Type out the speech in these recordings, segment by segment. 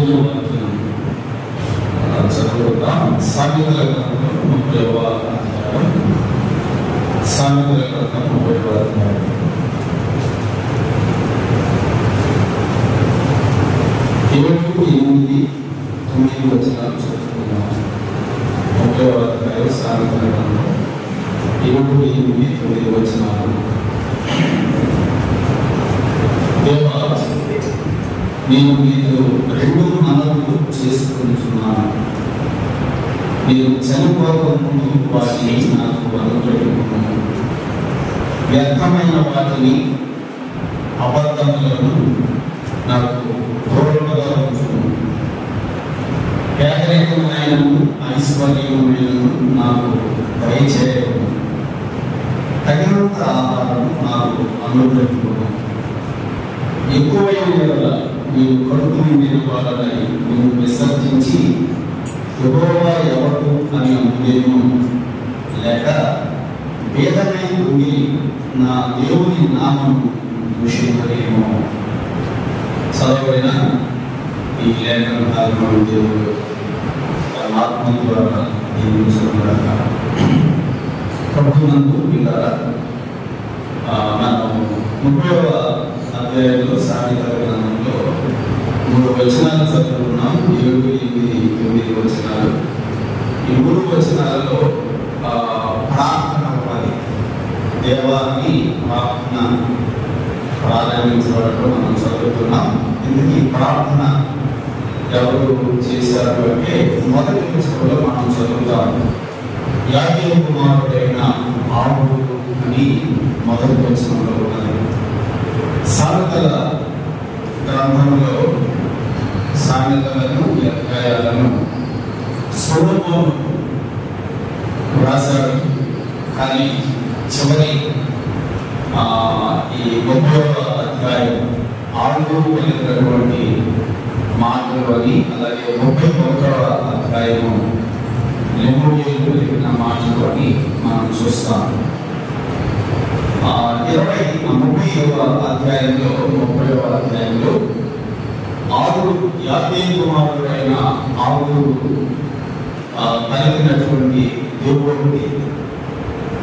ఈరోజు వాక్యం చదువుకుందాం. సామెతల గ్రంథం 30వ అధ్యాయం. సామెతల గ్రంథం 30వ అధ్యాయం. 7, 8, 9 వచనాలు చదువుకుందాం. 30వ అధ్యాయం సామెతల గ్రంథం 7, 8, 9 వచనాలు. దేవా, నేను మీతో 2 మనవులు చేసుకుంటున్నాను. మీరు చనిపోక ముందు వాటిని నాకు అనుగ్రహించుకున్నాను. వ్యర్థమైన వాటిని, అబద్ధములను నాకు దూరముగా ఉంచుకున్నాను. పేదరికమైనను ఐశ్వర్యమైనను నాకు దయచేయము. తగినంత ఆహారం నాకు అనుగ్రహించుకున్నాను. ఎక్కువైన వల్ల మీరు కడుపు నిండిన వారని మీరు విసర్జించి యెహోవా ఎవరు అని అనుకునేమో, లేక వేదమై ఉండి నా దేవుని నామం దూషించలేమో. చదవబడిన ఈ లేఖన భాగంలో దేవుడు తన ఆత్మ ద్వారా దీవించబడాక ప్రభునందు ఇలా మనం 30వ అధ్యాయంలో సామెతల గ్రంథంలో 3 వచనాలు చదువుకున్నాం. 7, 8, 9 వచనాలు. ఈ 3 వచనాలలో ప్రార్థన ఉన్నది. దేవాన్ని ప్రారంభించబడటం మనం చదువుతున్నాం. ఇందుకు ప్రార్థన ఎవరు చేశారు అంటే మొదటి వచనంలో మనం చదువుతాం. యాకోబు కుమారుడైన ఆమోను అని మొదటి వచనంలో ఉన్నది. సామెతల గ్రంథంలో సామెతలను, అధ్యాయాలను సొలొమోను రాశాడు. కానీ చివరి ఈ 30వ అధ్యాయం 6 కలిగినటువంటి మాటలు అని, అలాగే 31వ అధ్యాయము 2 కలిగిన మాటలు అని మనం చూస్తాం. 30వ అధ్యాయంలో 6 కుమారుడైన ఆమోను పలికినటువంటి దేవుడికి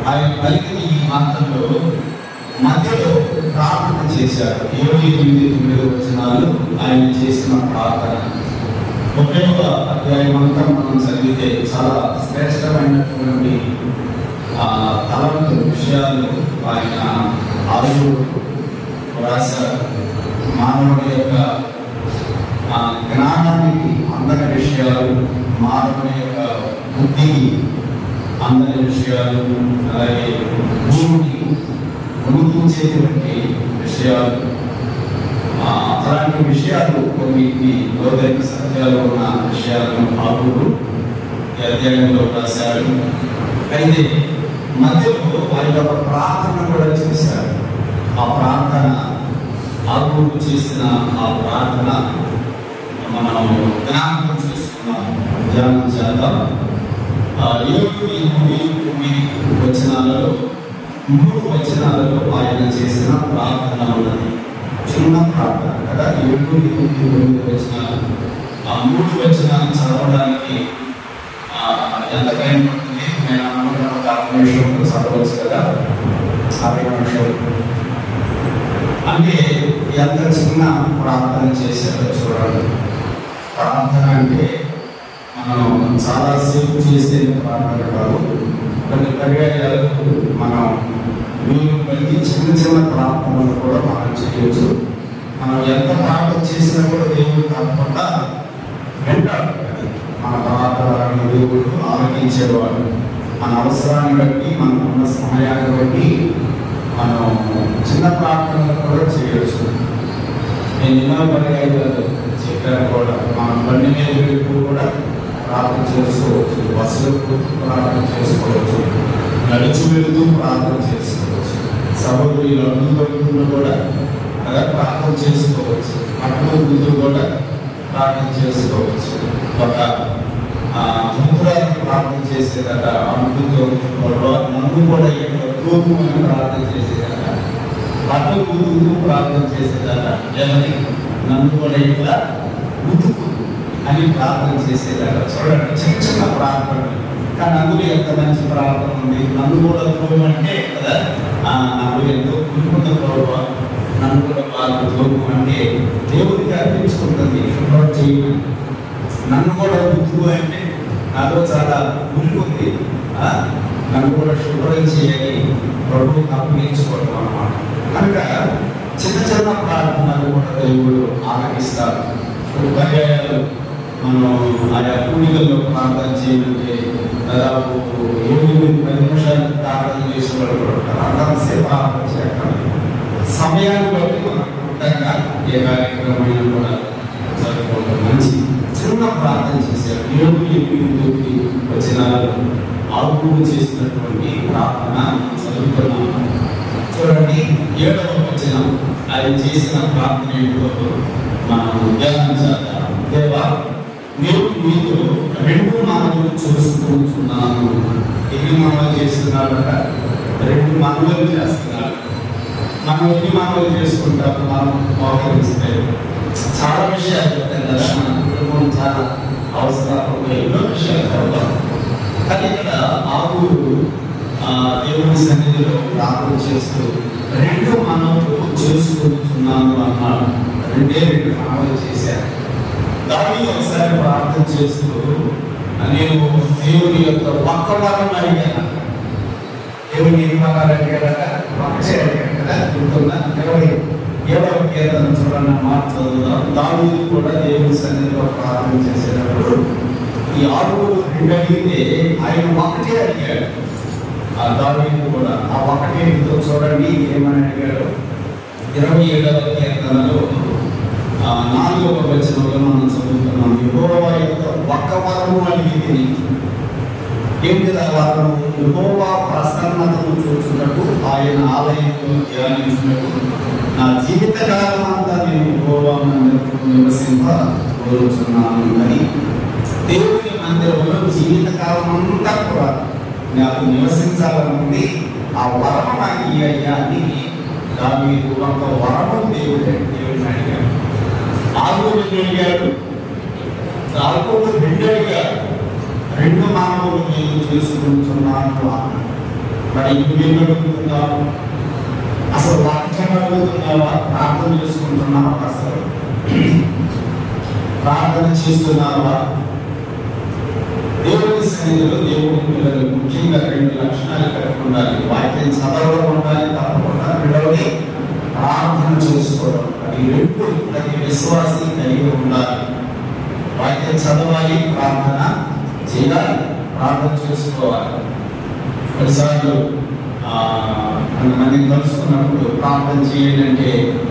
ఆయన పలికిన ఈ మాటల్లో మధ్యలో ప్రార్థన చేశారు. 7, 8, 9 వచనాలు ఆయన చేసిన ప్రార్థన. 30వ అధ్యాయం అంతా మనం చదివితే చాలా శ్రేష్టమైనటువంటి తలంపు విషయాలు ఆయన రాశారు. మానవుడి యొక్క జ్ఞానానికి అందని విషయాలు, మానవుని యొక్క బుద్ధికి అందని విషయాలు, అలాగే భూమికి ఉనికించేటువంటి విషయాలు, అలాంటి విషయాలు కొన్నిటిని లోతైన సత్యాలు ఉన్న విషయాలను ఆకుడు అధ్యాయంలో రాశారు. అయితే మధ్యలో వారి యొక్క ప్రార్థన కూడా చేశారు. ఆ ప్రార్థన ఆకుడు చేసిన ఆ ప్రార్థన మనం జ్ఞాపకం చేసుకున్నాం, ధ్యానం చేద్దాం. 7, 8, 9 వచనాలలో 3 వచనాలలో ఆయన చేసిన ప్రార్థన ఉన్నది. చిన్న ప్రార్థన కదా. 7, 8, 9 వచనాలు. ఆ 3 వచనాలు చదవడానికి ఎంతకైనా ఉంటుంది. నేను అనుకున్న 50 నిమిషాలు చదవచ్చు కదా. 50 నిమిషాలు అంటే ఎంత చిన్న ప్రార్థన చేశారో చూడండి. ప్రార్థన అంటే మనం చాలాసేపు చేసే ప్రార్థన కాదు. కొన్ని పర్యాయాలకు మనం వీలు బట్టి చిన్న చిన్న ప్రార్థనలు కూడా మనం చేయవచ్చు. మనం ఎంత ప్రార్థన చేసినా కూడా దేవుడు తప్పకుండా వింటాడు. మన ప్రార్థనలను దేవుడు ఆలోచించేవాడు. మన అవసరాన్ని బట్టి, మనకున్న సమయాన్ని బట్టి మనం చిన్న ప్రార్థనలు కూడా చేయవచ్చు. నేను ఎన్నో పర్యాయాలు చెప్పాను కూడా. మనం బండి మీద వెళ్తూ కూడా ప్రార్థన చేసుకోవచ్చు, బస్సులకు ప్రార్థన చేసుకోవచ్చు, నడిచి వెళుతూ ప్రార్థన చేసుకోవచ్చు, సభలు అందులో కూడా అలా ప్రార్థన చేసుకోవచ్చు, అటు ముందు కూడా ప్రార్థన చేసుకోవచ్చు. ఒక ముద్రాన్ని ప్రార్థన చేసేదట, అమృతో నన్ను కూడా తూర్పు అని ప్రార్థన చేసేదట, బట్టలు ప్రార్థన చేసేదట. ఎవరి నన్ను కూడా ఇట్లా ఉతుకు అని ప్రార్థన చేసేలాగా చూడండి. చిన్న చిన్న ప్రార్థన, కానీ అందులో ఎంత మంచి ప్రార్థన ఉంది. నన్ను కూడా ప్రభు అంటే కదా, నాకు ఎంతో కుటుంబ ప్రభు, నన్ను కూడా బాగా ప్రభు అంటే దేవుడికి అర్పించుకుంటుంది. చేయమని నన్ను కూడా గుర్తు అంటే నాలో చాలా గురి ఉంది, నన్ను కూడా శుభ్రం చేయాలి ప్రభువుకి అప్పగించుకోవడం అన్నమాట. కనుక చిన్న చిన్న ప్రార్థనలు కూడా దేవుడు ఆలకిస్తారు. పర్యాయాలు మనం ఆయా పూడికల్లో ప్రార్థన చేయాలంటే దాదాపు 7-10 నిమిషాలు ప్రార్థన చేసేవాళ్ళు కూడా ఉంటారు. అంతసేపు ప్రార్థన చేయటం సమయాన్ని బట్టి మనం క్లుప్తంగా ఏ కార్యక్రమం కూడా జరుపుకోవడం మంచి. చిన్న ప్రార్థన చేశారు. 7-8 వచనాలు ఆగుడు చేసినటువంటి ప్రార్థన చదువుతున్నాం. చూడండి, 7వ వచనం ఆయన చేసిన ప్రార్థన ఏంటో మనం ధ్యానించాలి. దేవా, నేను మీతో 2 మనవులు చూసుకుంటున్నాను. ఎన్ని మనవులు చేస్తున్నాడట? 2 మనవులు చేస్తున్నాడు. మనం ఎన్ని మనవులు చేసుకుంటాము? మనం మోకరిస్తే చాలా విషయాలు చెప్తాం కదా, మన కుటుంబం చాలా అవసరాలు, ఎన్నో విషయాలు చదువుతాం. కానీ ఇక్కడ ఆవులు దేవుని సన్నిధిలో ప్రార్థన చేస్తూ 2 మనవులు చేసుకుంటున్నాను అన్నాడు. 2 మనవులు చేశారు. దాన్ని ఒకసారి ప్రార్థన చేస్తూ నేను దేవుని యొక్క ఒక్క వరం అడిగాను. దేవుని ఎన్ని వరాలు అడిగాడట? ఒక్కటే అడిగాడు కదా, గుర్తుందా? 27వ కీర్తన చూడండి, మాట చదువుదాం. దావీదు కూడా దేవుని సన్నిధిలో ప్రార్థన చేసేటప్పుడు ఈ 6 2 అడిగితే ఆయన ఒకటే అడిగాడు. ఆ దావీదు కూడా ఆ ఒకటే చూడండి ఏమని అడిగాడు. 27వ కీర్తనలో 4వ వచనంలో మనం చదువుతున్నాం. యెహోవా యొక్క ఒక్క వరము అడిగితే ఏంటి ఆ వరము? యెహోవా ప్రసన్నతను చూచుటకు, ఆయన ఆలయంలో ధ్యానించుటకు, నా జీవితకాలం అంతా నేను యెహోవా మందిరంలో నివసింప కోరుచున్నాను అని. దేవుని మందిరంలో జీవితకాలం అంతా కూడా నాకు నివసించాలనుంది, ఆ వరము నాకు అయ్యా అని దావీదు ఒక వరము దేవుడిని అడిగాడు. 6 అడిగాడు, 2 అడిగాడు. 2 మానవులు నేను చేసుకుంటున్నాను అన్నాడు. మరి నువ్వేం అడుగుతున్నావు? అసలు వాక్యం అడుగుతున్నావా? ప్రార్థన చేసుకుంటున్నావా? అసలు ప్రార్థన చేస్తున్నావా? దేవుని సన్నిధిలో దేవుని పిల్లలు ముఖ్యంగా 2 లక్షణాలు కలిగి ఉండాలి. వాక్యం చదవడం ఉండాలి, తప్పకుండా. 2వది ప్రార్థన చేసుకోవడం. ఈ 2 ప్రతి విశ్వాసి కలిగి ఉండాలి. వాక్యం చదవాలి, ప్రార్థన చేయాలి, ప్రార్థన చేసుకోవాలి. కొన్నిసార్లు కొంతమందిని కలుసుకున్నప్పుడు ప్రార్థన చేయండి అంటే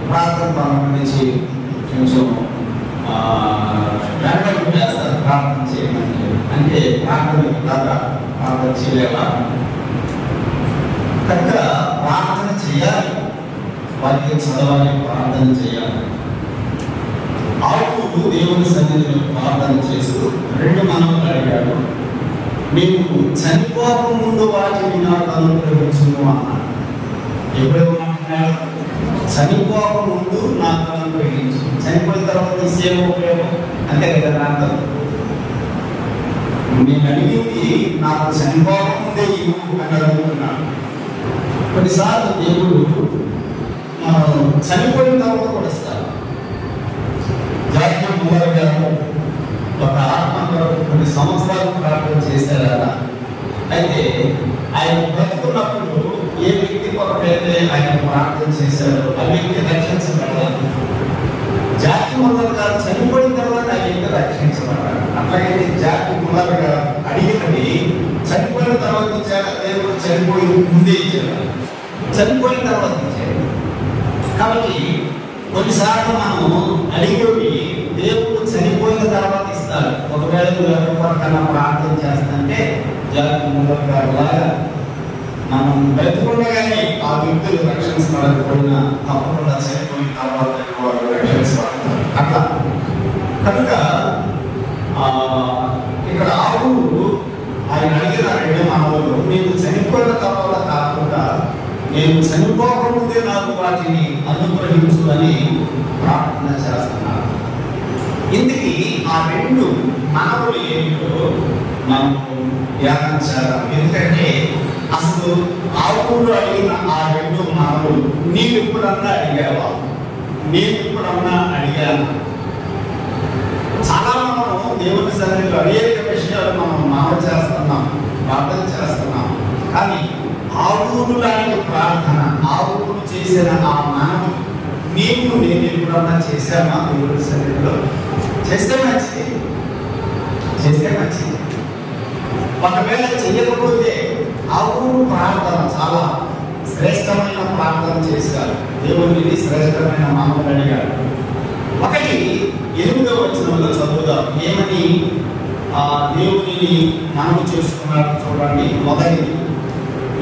ప్రార్థన కొంతమంది కొంచెం వెనకడుగు వేస్తారు. ప్రార్థన చేయమంటే అంటే ప్రార్థన చేయలేవా? కనుక ప్రార్థన చేయాలి, వాక్యం చదవాలి, ప్రార్థన చేయాలి. ఆవులు దేవుని సన్నిధిలో ప్రార్థన చేస్తూ 2 మనవులు అడిగాడు. మేము చనిపోక ముందు వాటిని నాకు అనుగ్రహించును అన్నాడు. ఎప్పుడేమో అంటున్నాడు? చనిపోక ముందు నాకు అనుగ్రహించు. చనిపోయిన తర్వాత సేవ ఉపయోగం అంతే కదా. నాకు నేను అడిగింది నాకు చనిపోక ముందే ఇవ్వు అని అడుగుతున్నాను. కొన్నిసార్లు దేవుడు చనిపోయిన తర్వాత కూడా ఇస్తారు. జాతీయ మూలాలు గారు ఒక ఆత్మ కొరకు కొన్ని సంవత్సరాలు ప్రార్థన చేశారా? అయితే ఆయన బ్రతుకున్నప్పుడు ఏ వ్యక్తి కొరకైతే ఆయన ప్రార్థన చేశారో ఆ వ్యక్తి రక్షించబడాలి. జాతి మూలాలు గారు చనిపోయిన తర్వాత ఆ వ్యక్తి రక్షించబడాలి. అట్లాగైతే జాతి మూలాలు గారు అడిగినది చనిపోయిన తర్వాత ఇచ్చారా? దేవుడు చనిపోయిన ముందే ఇచ్చారా? చనిపోయిన తర్వాత ఇచ్చారు. కాబట్టి కొన్నిసార్లు మనము అడిగేవి దేవుడు చనిపోయిన తర్వాత ఇస్తాడు. ఒకవేళ ఎవరి కొరకన్నా ప్రార్థన చేస్తుంటే జాతి మూలకారులాగా మనం బ్రతుకుండగానే ఆ వ్యక్తులు రక్షించబడకపోయినా తప్పకుండా చనిపోయిన తర్వాత వారు రక్షించబడతారు. అట్లా కనుక ఇక్కడ ఆవులు ఆయన అడిగిన 2 మనవులు నేను చనిపోయిన తర్వాత కాకుండా నేను చనిపోకముందే నాకు వాటిని అనుగ్రహించు అని ప్రార్థన చేస్తున్నాను. ఇందుకి ఆ రెండు మనవులు ఏమిటో మనం ధ్యానం చేద్దాం. ఎందుకంటే అసలు ఆ ఊరు అడిగిన ఆ రెండు మనవులు నీవు ఎప్పుడన్నా అడిగావా? నేను ఎప్పుడన్నా అడిగాను? చాలా మనం దేవుని సన్నిధిలో అనేక విషయాలు మనం మనవి చేస్తున్నాం, ప్రార్థన చేస్తున్నాం. కానీ ఆ ఊరు లాంటి ప్రార్థన, ఆ ఊరు చేసిన ఆ మనవి నేను ఎప్పుడన్నా చేశామా? దేవుని సన్నిధిలో చేస్తే మంచిది, చేస్తే మంచిది. ఒకవేళ చేయకపోతే ఆ ఊరు ప్రార్థన చాలా శ్రేష్టమైన ప్రార్థన చేశారు. దేవుడిని శ్రేష్టమైన మనవులు అడిగారు. 1:8 వచనంలో చదువుదాం. ఏమని ఆ దేవుడిని మనవి చేసుకున్నారు చూడండి. మొదటిది,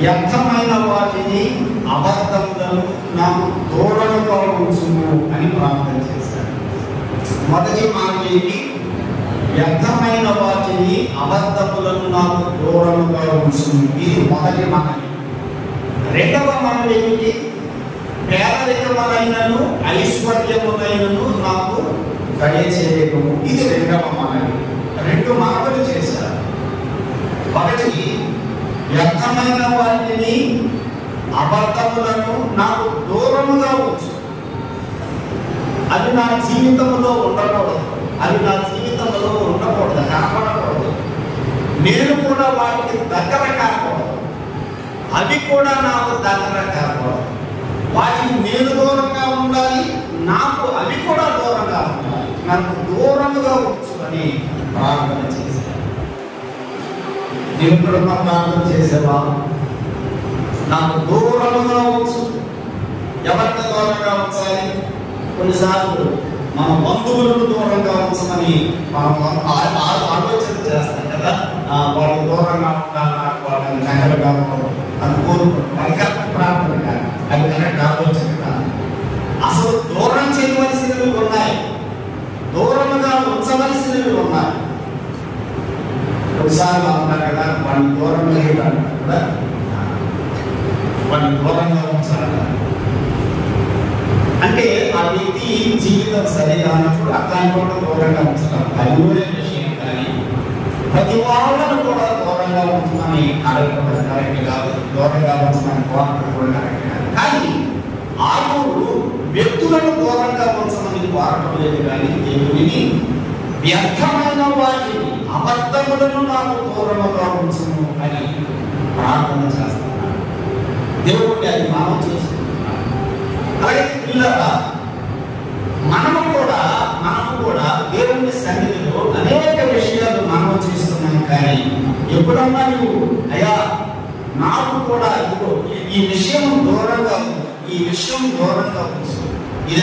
వ్యర్థమైన వాటిని అబద్ధములను నాకు దూరముగా ఉంచుము అని ప్రార్థన చేశారు. మొదటి మాట ఏంటి? వ్యర్థమైన వాటిని అబద్ధములను నాకు దూరముగా ఉంచుము. ఇది మొదటి మనవి. రెండవ మనవి ఏమిటి? పేదరికములైనను ఐశ్వర్యములైనను నాకు దయచేయకము. ఇది రెండవ మనవి. రెండు మనవులు చేశారు. ఒకటి, వ్యర్థమైన వాటిని అబద్ధములను నాకు దూరముగా ఉంచు. అది నా జీవితంలో ఉండకూడదు, అది నా జీవితంలో ఉండకూడదు, కనపడకూడదు. నేను కూడా వాటికి దగ్గర కాకూడదు, అవి కూడా నాకు దగ్గర కాకూడదు. వాటికి నేను దూరంగా ఉండాలి, నాకు అవి కూడా దూరంగా ఉండాలి. నాకు దూరంగా ఉంచు అని ప్రార్థన చేశాను. నేను కూడా ప్రార్థన చేసేవా? నాకు దూరంగా ఉంచు. ఎవరికి దూరంగా ఉంచాలి? కొన్నిసార్లు మన బంధువులను దూరంగా ఉంచమని మనం ఆలోచన చేస్తాం కదా. వాళ్ళు దూరంగా ఉండాలి, నాకు వాళ్ళని దగ్గరగా అది కోరుకుంటాం. అది కరెక్ట్ ప్రార్థన కాదు, అది కరెక్ట్ ఆలోచన కాదు. అసలు దూరం చేయవలసినవి ఉన్నాయి, దూరంగా ఉంచవలసినవి ఉన్నాయి. కొన్నిసార్లు అంటారు కదా, వాడిని దూరంగా వేయడానికి కూడా వాడిని దూరంగా ఉంచాలి. అంటే ఆ వ్యక్తి జీవితం సరిగానప్పుడు అట్లాంటి కూడా దూరంగా ఉంచడం అది కూడా విషయం. కానీ ప్రతి వాళ్ళను కూడా దూరంగా ఉంచమని అడగడం కరెక్ట్ కాదు, దూరంగా ఉంచమని కోరడం కూడా కరెక్ట్ కాదు. కానీ ఆ ఊరు వ్యక్తులను దూరంగా ఉంచమని కోరడం లేదు. కానీ దేవుడిని వ్యర్థమైన వాటిని అబద్ధములను నాకు దూరముగా ఉంచము అని ప్రార్థన చేస్తున్నాను. దేవుడిని అది మనం చేసుకుంటున్నాం. అలాగే పిల్లరా, మనము కూడా దేవుని సన్నిధిలో అనేక విషయాలు మనం చేస్తున్నాం. కానీ ఎప్పుడన్నా నువ్వు అయ్యా నాకు కూడా ఇదిగో ఈ విషయం దూరంగా ఉంది, ఈ విషయం దూరంగా ఉంది, ఇది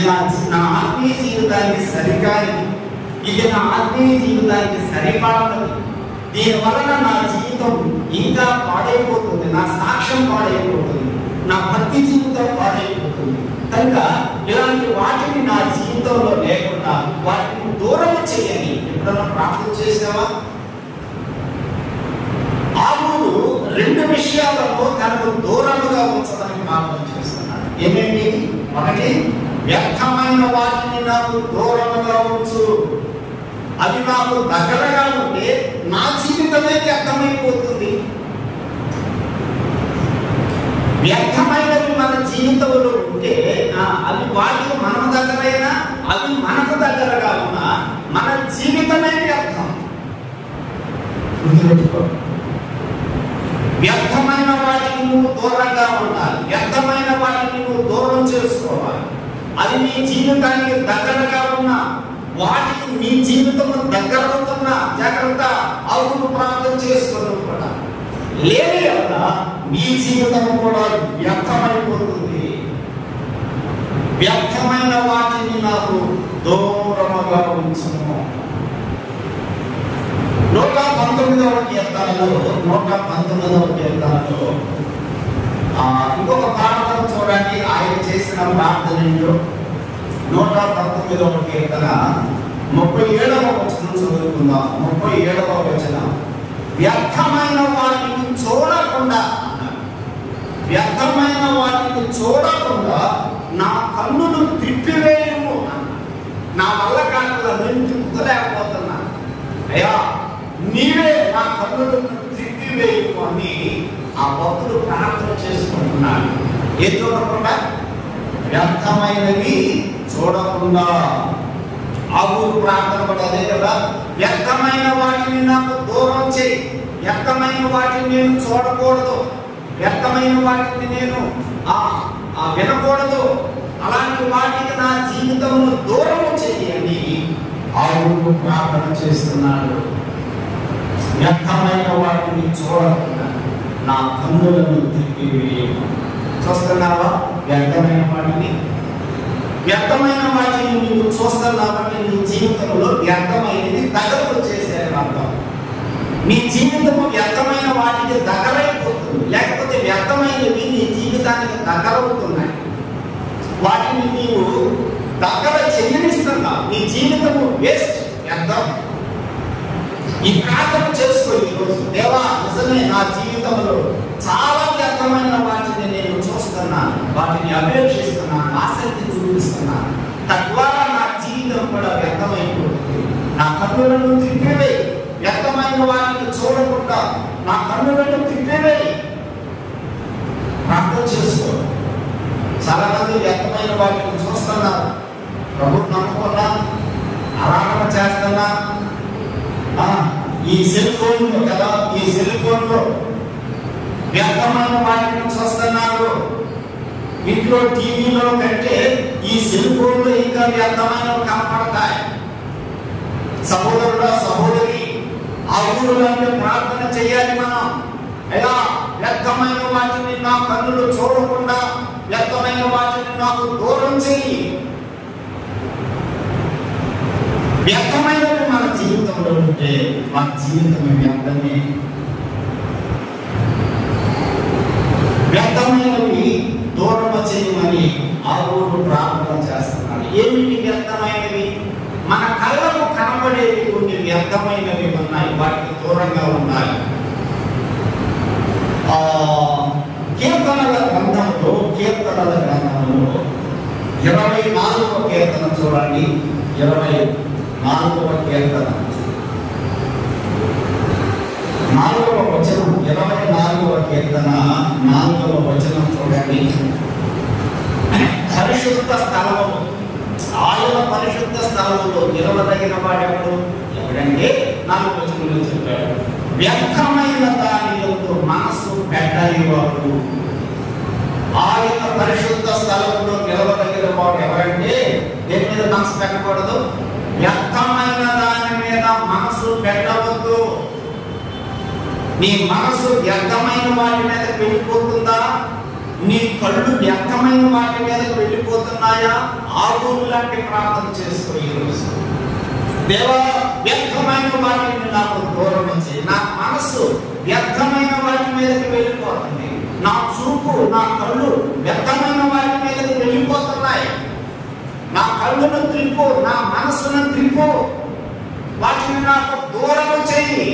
నా ఆత్మీయ జీవితానికి సరికాదు, ఇది నా ఆత్మీయ జీవితానికి సరిపడదు, దీనివలన నా జీవితం ఇంకా పాడైపోతుంది, నా సాక్ష్యం పాడైపోతుంది, నా భక్తి జీవితం పాడైపోతుంది. కనుక ఇలాంటి వాటిని నా జీవితంలో లేకుండా వాటిని దూరం చేయని ఎప్పుడన్నా ప్రార్థన చేసావా? ఆ ఊరు రెండు విషయాలలో తనకు దూరముగా ఉంచడానికి ప్రార్థన చేస్తున్నాడు. ఏమేంటి? ఒకటి, వ్యర్థమైన వాటిని నాకు దూరముగా ఉంచు. అవి నాకు దగ్గరగా ఉంటే నా జీవితమే వ్యర్థమైపోతుంది. వ్యర్థమైనవి మన జీవితంలో ఉంటే అవి వాటికి మన దగ్గరైనా అవి మనకు దగ్గరగా ఉన్నా మన జీవితమే వ్యర్థం. వ్యర్థమైన వాటికి నువ్వు దూరంగా ఉండాలి, వ్యర్థమైన వాటిని నువ్వు దూరం చేసుకోవాలి. అది నీ జీవితానికి దగ్గరగా ఉన్నా, వాటికి నీ జీవితం దగ్గర అవుతున్నా జాగ్రత్త, అవును ప్రార్థన చేసుకోవడం కూడా లేని వల్ల నీ జీవితం కూడా వ్యర్థమైపోతుంది. వ్యర్థమైన వాటిని నాకు దూరముగా ఉంచుము. 119వ కీర్తనలో ఇంకొక ప్రార్థన చూడండి. ఆయన చేసిన ప్రార్థనలో 119వ కీర్తన 37వ వచనం చదువుకుందాం. 37వ వచనం, వ్యర్థమైన వాటిని చూడకుండా, వ్యర్థమైన వాటిని చూడకుండా నా కన్నును తిప్పివేయము. నా వల్ల కాకుండా నేను తిప్పుకోలేకపోతున్నా, అయ్యా నీవే నా కన్నులను తిప్పివేయు అని ఆ భక్తుడు ప్రార్థన చేసుకుంటున్నాడు. ఏం చూడకుండా? వ్యర్థమైనవి చూడకుండా. ఆ ఊరు ప్రార్థన కూడా అదే కదా, వ్యర్థమైన వాటిని నాకు దూరం చేయి, వ్యర్థమైన వాటిని నేను చూడకూడదు, వ్యర్థమైన వాటిని నేను వినకూడదు, అలాంటి వాటికి నా జీవితంలో దూరం చేయి అని ఆ ఊరు ప్రార్థన చేస్తున్నాడు. వ్యర్థమైన వాటిని చూడకుండా నా కన్నులను తిప్పివేయు. చూస్తున్నావా? వ్యర్థమైన వాటిని నువ్వు చూస్తున్నావంటే నీ జీవితంలో వ్యర్థమైనది దగ్గరకు చేసేది అర్థం. నీ జీవితము వ్యర్థమైన వాటికి దగ్గరైపోతుంది, లేకపోతే వ్యర్థమైనవి నీ జీవితానికి దగ్గరవుతున్నాయి. వాటిని నీవు దగ్గర చెయ్యనిస్తున్నావు, నీ జీవితము వేస్ట్, వ్యర్థం. ఈ ప్రార్థన చేసుకో ఈరోజు. దేవా, నిజమే నా జీవితంలో చాలా వ్యర్థమైన వాటిని నేను చూస్తున్నాను, వాటిని అపేక్షిస్తున్నాను, ఆసక్తి చూపిస్తున్నాను, తద్వారా నా జీవితం కూడా వ్యర్థమైపోతుంది. నా కన్నులను తిప్పివేయి, వ్యర్థమైన వాటిని చూడకుండా నా కన్నులను తిప్పివేయి. ప్రార్థన చేసుకో. చాలా మంది వ్యర్థమైన వాటిని చూస్తున్నారు. ప్రభువు నమ్ముకున్నా, ఆరాధన చేస్తున్నా, ఈ సెల్ ఫోన్లో కదా, ఈ సెల్ ఫోన్లో వ్యర్థమైన వాటిని చూస్తున్నారు. ఇంట్లో టీవీలో కంటే ఈ సెల్ ఫోన్లో ఇంకా వ్యర్థమైనవి కనపడతాయి. సహోదరుడా, సహోదరి, ఆ ఊరులంటే ప్రార్థన చేయాలి మనం. అయ్యా, వ్యర్థమైన వాటిని నా కన్నులు చూడకుండా వ్యర్థమైన వాటిని నాకు దూరం చేయి. వ్యర్థమైనవి మన జీవితంలో ఉంటే మన జీవితం వ్యర్థమే. వ్యర్థమైనవి దూరం చేయమని ఆ ఊరు ప్రార్థన చేస్తున్నాడు. ఏమిటి వ్యర్థమైనవి? మన కళ్ళకు కనబడేవి కొన్ని వ్యర్థమైనవి ఉన్నాయి, వాటికి దూరంగా ఉండాలి. కీర్తనల గ్రంథంలో 24వ కీర్తన చూడండి. 24వ కీర్తన 4వ వచనం, 24వ కీర్తన 4వ వచనం చూడండి. పరిశుద్ధ స్థలము, ఆయన పరిశుద్ధ స్థలములో నిలవదగిన వాడెవడు? ఎవడంటే 4వ వచనంలో చెప్పాడు, వ్యర్థమైన దాని యందు మనసు పెట్టనివాడు. ఆయన పరిశుద్ధ స్థలములో నిలవదగిన వాడు ఎవరంటే దేని మీద మనసు పెట్టకూడదు? వ్యర్థమైన దాని మీద మనసు పెట్టవద్దు. నీ మనసు వ్యర్థమైన వాటి మీద వెళ్ళిపోతుందా? నీ కళ్ళు వ్యర్థమైన వాటి మీదకి వెళ్ళిపోతున్నాయా? ఆగులు లాంటి ప్రార్థన చేసుకో ఈరోజు. దేవా, వ్యర్థమైన వాటిని నాకు దూరం చేయి. నా మనసు వ్యర్థమైన వాటి మీదకి వెళ్ళిపోతుంది, నా చూపు, నా కళ్ళు వ్యర్థమైన వాటి మీదకి వెళ్ళిపోతున్నాయి. నా కళ్ళను త్రిప్పు, నా మనసును త్రిప్పు, వాటిని నాకు దూరం చేయి.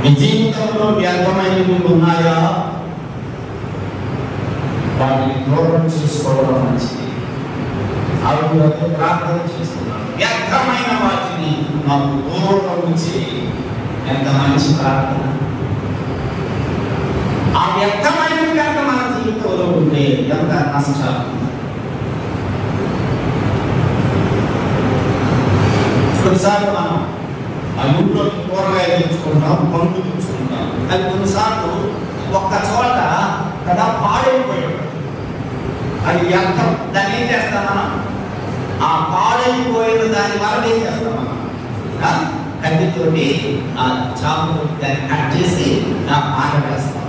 మీ జీవితంలో వ్యర్థమైనవి ఉన్నాయా? వాటిని దూరం చేసుకోవడం మంచిది. ఆవిడ ప్రార్థన చేస్తున్నాడు, వ్యర్థమైన వాటిని నాకు దూరం చేయి. ఎంత మంచి ప్రార్థన! ఆ వ్యర్థమైనవి కనుక మన జీవితంలో ఉంటే ఎంత నష్టాలు. కొన్నిసార్లు మనం ఆ ఇంట్లో కూరగాయలు తెచ్చుకుంటాం, పండ్లు తెచ్చుకుంటాం. అది కొన్నిసార్లు ఒక్క చోట కదా పాడైపోయాడు, అది వ్యర్థం. దాన్ని ఏం చేస్తాం మనం? ఆ పాడైపోయిన దాని వల్ల ఏం చేస్తాం మనం? కత్తితోటి ఆ చాకు దాన్ని కట్ చేసి ఆరవేస్తాం.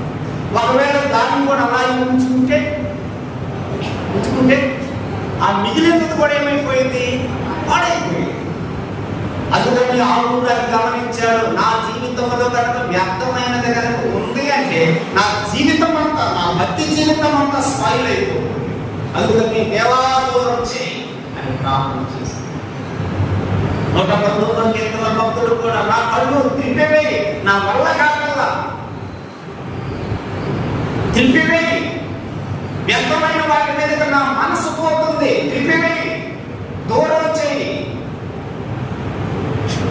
ఒకవేళ దాన్ని కూడా అలాగే ఉంచుకుంటే ఆ మిగిలినది కూడా ఏమైపోయింది? పాడైపోయింది. అందుకని ఆవులు గమనించాడు, నా జీవితంలో కనుక వ్యర్థమైనది కనుక ఉంది అంటే నా జీవితం అంతా, నా భక్తి జీవితం అంతా స్పాయిల్ అయిపోతుంది. అందుకని దేవాదూరం చేయి అని ప్రార్థన చేశాడు. 119వ కీర్తన భక్తుడు కూడా, నా కళ్ళు తిప్పివేయి, నా వల్ల కాకల్లా తిప్పివేయి. వ్యర్థమైన వాటి మీద నా మనసు పోతుంది, త్రిపివేయి, దూరం చేయి.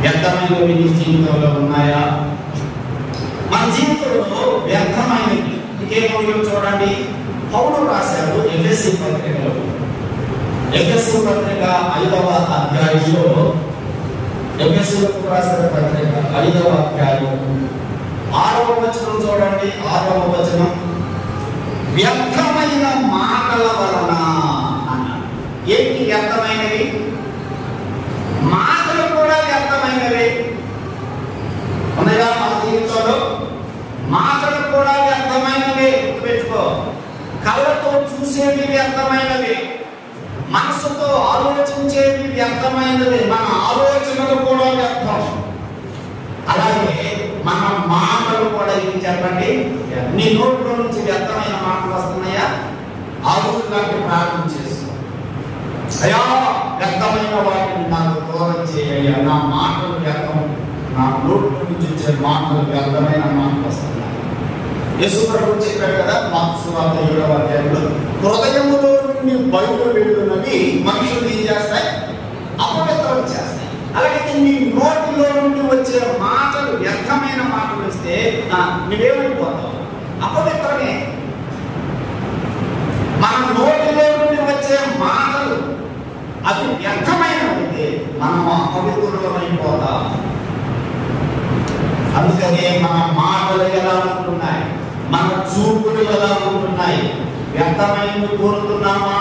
వ్యర్థమైనవి నీ జీవితంలో ఉన్నాయా? మన జీవితంలో వ్యర్థమైనవి ఇంకేమో చూడండి. పౌలు రాశాడు ఎఫెసీ పత్రికలో, ఎఫెసీ పత్రిక 5వ అధ్యాయంలో, ఎఫెసీలకు రాసిన పత్రిక 5వ అధ్యాయం 6వ వచనం చూడండి. 6వ వచనం, వ్యర్థమైన మాటల వలన అన్నాడు. ఏంటి వ్యర్థమైనవి? మాటలు కూడా వ్యర్థమైనవి ఉన్నాయా మన జీవితంలో? మాటలు కూడా వ్యర్థమైనవి, గుర్తుపెట్టుకో. కళ్ళతో చూసేవి వ్యర్థమైనవి, మనసుతో ఆలోచించేవి వ్యర్థమైనవి, మన ఆలోచనలు కూడా వ్యర్థం. అలాగే మన మాటలు కూడా ఏం చెప్పండి? నీ నోట్లో నుంచి వ్యర్థమైన మాటలు వస్తున్నాయా? ఆలోచనలకు ప్రార్థన చేసుకో. అయ్యా, వ్యర్థమైన వాటిని నాకు దూరం చేయ. నా మాటలు వ్యర్థం, నా నోట్లో నుంచి వచ్చే మాటలు వ్యర్థమైన మాటలు వస్తున్నాయి. యేసు ప్రభువు చెప్పాడు కదా మార్కు సువార్త 7వ అధ్యాయంలో, హృదయములో నుండి బయట వెళ్తున్నవి మనుషులు ఏం చేస్తాయి? అపవిత్రం చేస్తాయి. అలాగే నీ నోటిలో నుండి వచ్చే మాటలు వ్యర్థమైన మాటలు వస్తే నువ్వేమైపోతావు? అపవిత్రమే. మన నోటిలో నుండి వచ్చే మాటలు అవి వ్యర్థమైనవైతే మనము అపవిత్రులమైపోతాం. అందుకనే మన మాటలు ఎలా ఉంటున్నాయి, మన చూపులు ఎలా ఉంటున్నాయి? వ్యర్థమైనవి కోరుతున్నామా?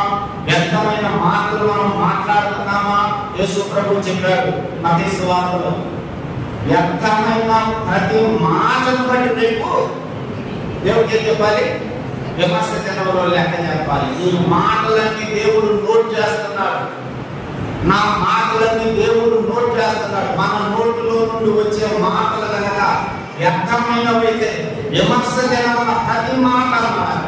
వ్యర్థమైన మాటలు మనం మాట్లాడుతున్నామా? యేసు ప్రభువు చెప్పాడు మత్తయి సువార్తలో, వ్యర్థమైన ప్రతి మాటను బట్టి రేపు దేవుడికి ఏం చెప్పాలి? విమర్శ జనంలో లెక్క చెప్పాలి. ఈ మాటలన్నీ దేవుడు నోట్ చేస్తున్నాడు. నా మాటలన్నీ దేవుడు నోట్ చేస్తున్నాడు. మన నోటిలో నుండి వచ్చే మాటలు కనుక వ్యర్థమైనవైతే, విమర్శ జనమున ప్రతి మాట అన్నారు.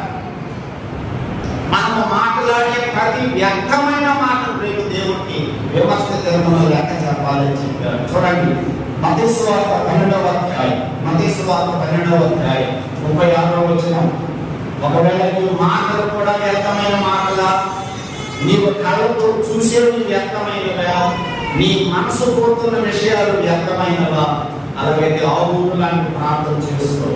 మనము మాట్లాడే ప్రతి వ్యర్థమైన మాటలు రేపు దేవుడికి విమర్శ జనమున లెక్క చెప్పాలని చెప్పారు. చూడండి, మత్తయి సువార్త 12వ అధ్యాయం, మత్తయి సువార్త 12వ అధ్యాయం 36వ వచనం. ఒకవేళ నీ మాటలు కూడా వ్యర్థమైన మాటలా, నీవు కళ్ళతో చూసేవి వ్యర్థమైనవా, నీ మనసు పోతున్న విషయాలు వ్యర్థమైనవా, అలాగైతే ఆవులు లాంటి ప్రార్థన చేసుకో.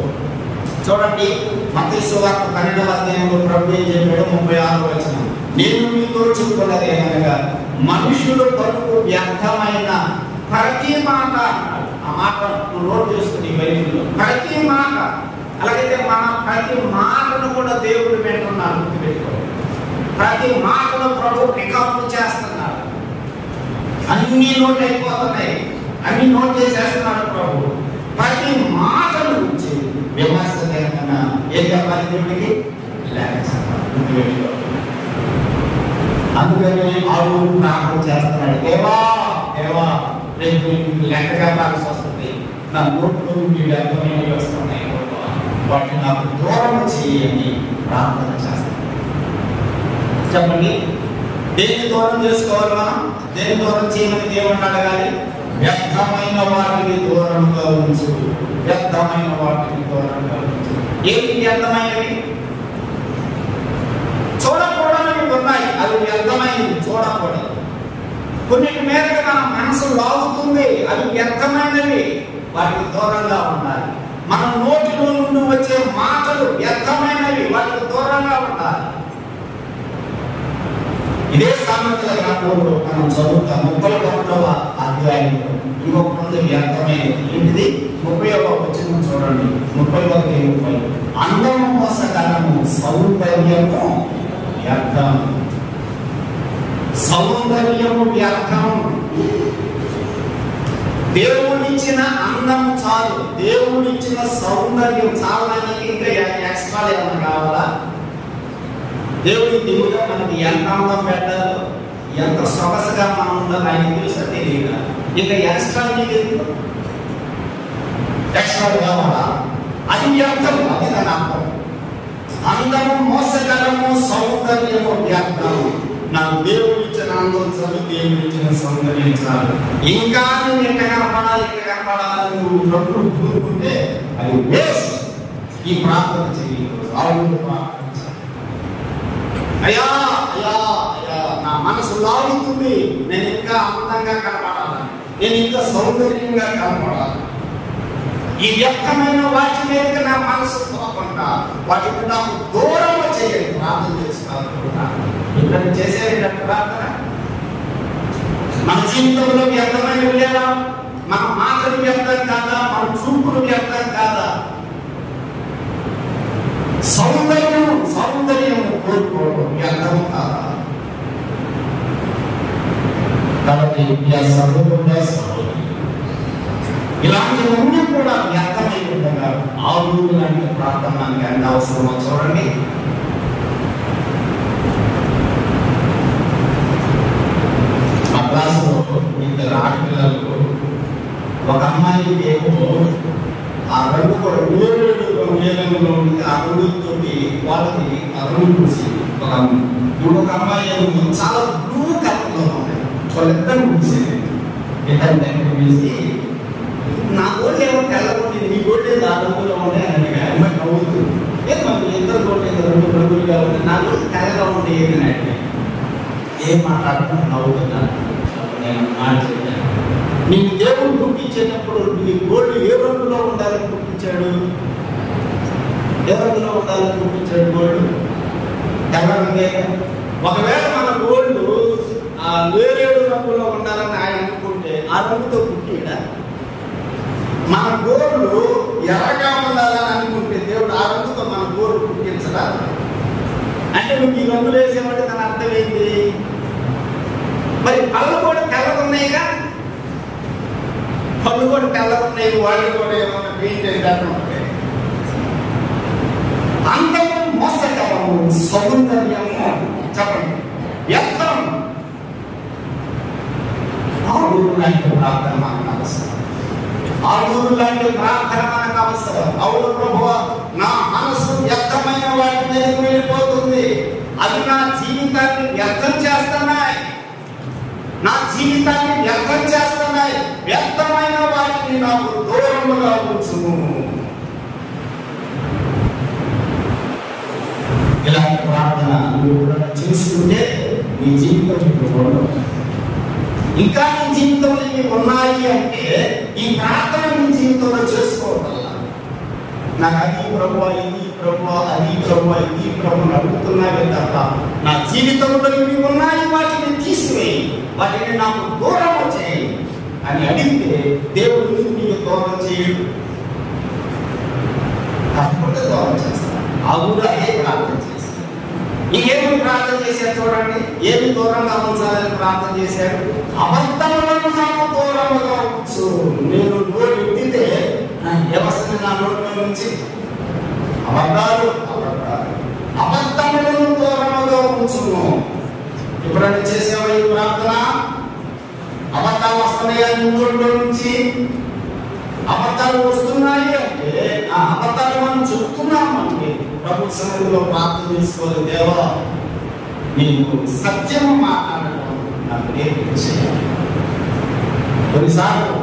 చూడండి, మత్తయి సువార్త 12వ అధ్యాయంలో ప్రభు ఏం చెప్పాడు? 36వ వచనం, నేను మీతో చెప్పుకున్నది ఏమనగా, మనుషులు కొరకు వ్యర్థమైన ప్రతి మాట. ఆ మాట నోట్ చేసుకుని బైబిల్లో ప్రతి మాట. అలాగైతే మన ప్రతి మాటను కూడా దేవుడు వింటున్నాడు, గుర్తుపెట్టుకో. ప్రతి మాటను ప్రభు రికార్డు చేస్తున్నాడు. అన్ని నోట్ అయిపోతున్నాయి, అన్ని నోట్ చేసేస్తున్నాడు ప్రభు. ప్రతి మాట నుంచి విమర్శ లేకుండా ఏం చెప్పాలి? దేవుడికి లేక చెప్పాలి. అందుకని ఆడు ప్రార్థన చేస్తున్నాడు, దేవా దేవా రేపు లెక్క చెప్పాల్సి వస్తుంది, నా నోట్లో నుండి వ్యర్థమైనవి వస్తున్నాయి, వాటిని నాకు దూరం చేయని ప్రార్థన చేస్తాను. చెప్పండి, దేన్ని దూరం చేసుకోవాలి మనం? దేన్ని దూరం చేయమని దేవుడిని అడగాలి? వ్యర్థమైన వాటిని దూరంగా ఉంచు, వ్యర్థమైన వాటిని దూరంగా ఉంచు. ఏమి వ్యర్థమైనవి? చూడకూడనివి ఉన్నాయి, అవి వ్యర్థమైనవి, చూడకూడదు. కొన్నిటి మీదకి మన మనసు లాగుతుంది, అవి వ్యర్థమైనవి, వాటికి దూరంగా ఉండాలి. మన నోటిలో నుండి వచ్చే మాటలు వ్యర్థమైనవి, వాటికి దూరంగా ఉండాలి. ఇదే సామెతల గ్రంథంలో మనం చదువుతాం 31వ అధ్యాయంలో ఇంకొకటి వ్యర్థమైనది. ఏంటిది? 30వ వచనం చూడండి, 31-30. అందము మోసకరము, సౌందర్యము వ్యర్థం. సౌందర్యము వ్యర్థం. దేవుడిచ్చిన అందం చాలు, దేవుడిచ్చిన సౌందర్యం చాలడానికి ఇంకా ఎక్స్ట్రా ఏమన్నా కావాలా? దేవుడి దిగుగా మనకి ఎంత అందం పెట్టాలో, ఎంత సొగసుగా మనం ఉండాలి ఆయన తెలుసా తెలియదా? ఇంకా ఎక్స్ట్రా ఎక్స్ట్రా కావాలా? అది వ్యర్థం, అది దాని అర్థం. అందము మోసకరము, సౌందర్యము వ్యర్థం. నాకు దేవుడు ఇచ్చిన అందం చాలు, దేవుడు ఇచ్చిన సౌందర్యం చాలు. ఇంకా నువ్వు ఎక్కడ కనపడాలి, ఇక్కడ కనపడాలని నువ్వు ప్రభువు కోరుకుంటే అది వేస్ట్. ఈ ప్రార్థన చేయాలి, అయ్యా అయ్యా అయ్యా నా మనసు లాగుతుంది, నేను ఇంకా అందంగా కనపడాలి, నేను ఇంకా సౌందర్యంగా కనపడాలి. ఈ వ్యక్తమైన వాటి మీద నా మనసు పోకుండా వాటికి నాకు దూరం చేయండి. ప్రార్థన చేసుకోవాలనుకుంటున్నాను. ఇక్కడ చేసేటట్టు ప్రార్థన మన జీవితంలో వ్యర్థమైనవి లేదా? మన మాటలు వ్యర్థం కాదా? మన చూపులు వ్యర్థం కాదా? సౌందర్యం కోరుకోవడం వ్యర్థం కాదా? కాబట్టి ఇలాంటివన్నీ కూడా వ్యర్థమై ఉండగా ఆరు లాంటి ప్రార్థన మనకి ఎంత అవసరమో చూడండి. మా క్లాసులో ఇద్దరు ఆడపిల్లలు, ఒక అమ్మాయికి ఏమో ఆ రంగు కూడా వేరు రంగులో ఉంది. ఆ రంగుతో వాళ్ళకి ఆ రంగు చూసి ఒక అమ్మాయి ఏమో చాలా బ్లూ కలర్లో ఉన్నాయి. వాళ్ళిద్దరు చూసేది ఏంటంటే వేసి నా గోళ్ళు ఏమో తెల్లగొండి, నీ గోళ్ళు ఏదో ఆ రంగులో ఉన్నాయి అని అమ్మాయి నవ్వుతుంది. ఏమో ఇద్దరు గోళ్ళు ఏదో రెండు రంగులుగా ఉంది, నా గోళ్ళు తెల్లగా ఉంటే ఏదని అడిగా. ఏం మాట్లాడుతున్నా నవ్వుతున్నాను. నేను మాట చెప్పాను, నీకు దేవుడు పుట్టించేటప్పుడు నీ గోళ్ళు ఏ రంగులో ఉండాలని పుట్టించాడు? ఏ రంగులో ఉండాలని పుట్టించాడు? గోళ్ళు తెల్ల రంగే. ఒకవేళ మన గోళ్ళు వేరేడు రంగులో ఉండాలని ఆయన అనుకుంటే ఆ రంగుతో పుట్టిడా? మన గోళ్ళు ఎర్రగా ఉండాలని అనుకుంటే దేవుడు ఆ రంగుతో మన గోళ్ళు పుట్టించడా? అంటే నువ్వు ఈ రంగులు వేసేవాడి దాని అర్థం ఏంటి? మరి పళ్ళు కూడా తెల్లగున్నాయిగా, పళ్ళు కూడా తెల్లగున్నాయి, వాళ్ళు కూడా ఏమన్నా పెయింట్ వేసినట్టు ఉంటాయి. అందము మోసకరము, సౌందర్యము చెప్పండి వ్యర్థం. ఆడూరు లాంటి ప్రార్థన మనకు అవసరం. ఆడూరు లాంటి ప్రార్థన మనకు అవసరం. అవును ప్రభువా, నా మనసు వ్యర్థమైన వాటి మీదకి వెళ్ళిపోతుంది, అవి నా జీవితాన్ని వ్యర్థం చేస్తున్నాయి, నా జీవితాన్ని వ్యర్థం చేస్తున్నాయి, వ్యర్థమైన వాటిని నాకు దూరముగా ఉంచుము. ఇలాంటి ప్రార్థన నువ్వు చేసుకుంటే నీ జీవితం ఇంకా నీ జీవితంలో ఇవి ఉన్నాయి అంటే ఈ ప్రార్థన నీ జీవితంలో చేసుకోవడం. నాకు అది ప్రభువా, ఇది ప్రభువా, అది ప్రభువా, ఇది ప్రభు అడుగుతున్నావే తప్ప నా జీవితంలో ఇవి ఉన్నాయి, వాటిని తీసివేయి, వాటిని నాకు దూరం చేయి అని అడిగితే దేవుడు నీకు దూరం చేయడు, తప్పకుండా దూరం చేస్తాడు. ఆ కూడా అదే ప్రార్థన చేస్తాడు. ఇంకేమి ప్రార్థన చేశాడు చూడండి, ఏమి దూరంగా ఉంచాలని ప్రార్థన చేశాడు? అబద్ధములను నాకు దూరముగా ఉంచు. నేను నోరు ఎత్తితే వ్యవస్థను నా నోట్లో నుంచి అబద్ధములను దూరముగా ఉంచును. ఎప్పుడైనా చేసేవా ఈ ప్రార్థన? అబద్ధాలు వస్తున్నాయా నీ నోట్లో నుంచి? అబద్ధాలు వస్తున్నాయి అంటే ఆ అబద్ధాలు మనం చెప్తున్నామంటే ప్రభు సన్నిధిలో ప్రార్థన చేసుకోవాలి. దేవా, నీకు సత్యము మాట్లాడటం నాకు నేర్పించేయాలి. కొన్నిసార్లు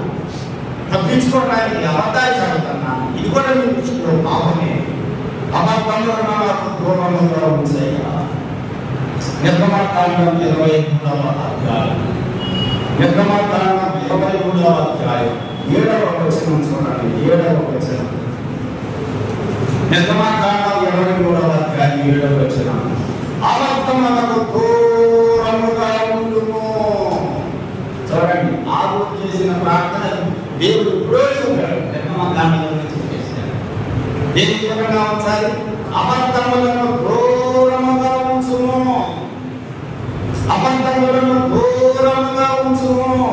తప్పించుకోవడానికి అబద్ధాలు చదువుతున్నాను, ఇది కూడా నీ దృష్టిలో పాపమే. అబద్ధములను నాకు దూరముగా ఉంచేయాలి. నిర్గమకాండం 23వ అధ్యాయం, నిర్గమకాండం 23వ అధ్యాయం 7వ వచనం చూడండి. 7వ వచనం, నిర్గమకాండం 23వ అధ్యాయం 7వ వచనం. అబద్ధములకు దూరముగా ఉండుము. చూడండి, ఆరు చేసిన ప్రార్థన దేవుడు ప్రయోజనం నిర్గమకాండంలో చెప్పేశాడు. దేని దూరంగా ఉంచాలి? అబద్ధములను దూరముగా ఉంచుము. అబద్ధములను దూరముగా ఉంచుము.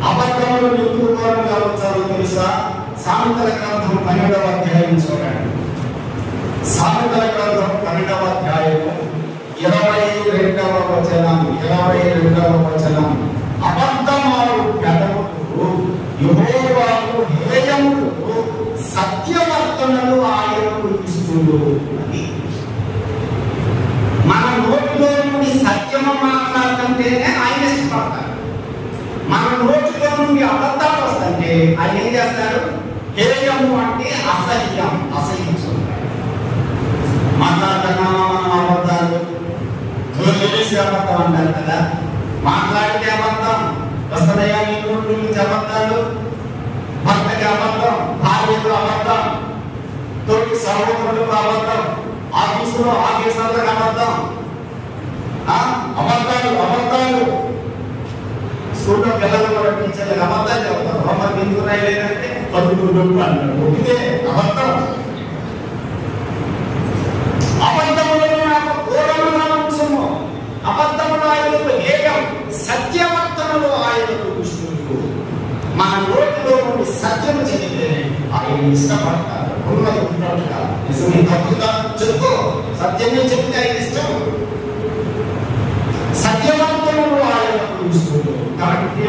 అబద్ధములు ఎందుకు దూరంగా ఉంచాలో తెలుసా? సామెతల గ్రంథం 12వ అధ్యాయం చూడండి. సామెతల గ్రంథం 12వ అధ్యాయం 22వ వచనం. 22వ వచనం, అబద్ధమాడు పెదవులు యెహోవాకు హేయములు, సత్యవర్తనలు ఆయనకు ఇష్టులు. అని మన నోటిలో నుండి సత్యము మాట్లాడుతుంటేనే ఆయన ఇష్టపడతారు. మన నోటిలో నుండి అబద్ధాలు వస్తుంటే ఆయన ఏం చేస్తారు? హేయము అంటే అసహ్యం, అసహించుకుంటారు. మాట్లాడుతున్నామా మనం అబద్ధాలు? చేసే అబద్ధం అంటారు కదా, మాట్లాడితే అబద్ధం, వస్తున్నాయా నీ నోటి నుంచి అబద్ధాలు, భర్తకి అబద్ధం, భార్యకు అబద్ధం, తోటి సహోదరులకు అబద్ధం, ఆఫీసులో ఆఫీసర్లకు అబద్ధం, అబద్ధాలు అబద్ధాలు. స్కూల్లో పిల్లలు కూడా టీచర్లకు అబద్ధాలు చెప్తారు. హోంవర్క్ ఎందుకు రాయలేదంటే ఒకే అబద్ధం. అబద్ధములను నాకు దూరముగా ఉంచుము, అబద్ధములు ఆయనకు ఏకం, సత్యవర్తనలు ఆయనకు విష్ణువు. మన నోటిలో నుండి సత్యము చెబితే ఆయన ఇష్టపడతారు. ఉన్నది ఉన్నట్టుగా నిజమే తప్పుగా చెప్పుకో, సత్యమే చెప్తే ఆయన ఇష్టం. సత్యవంతులు ఆయనకు విష్ణువు. కాబట్టి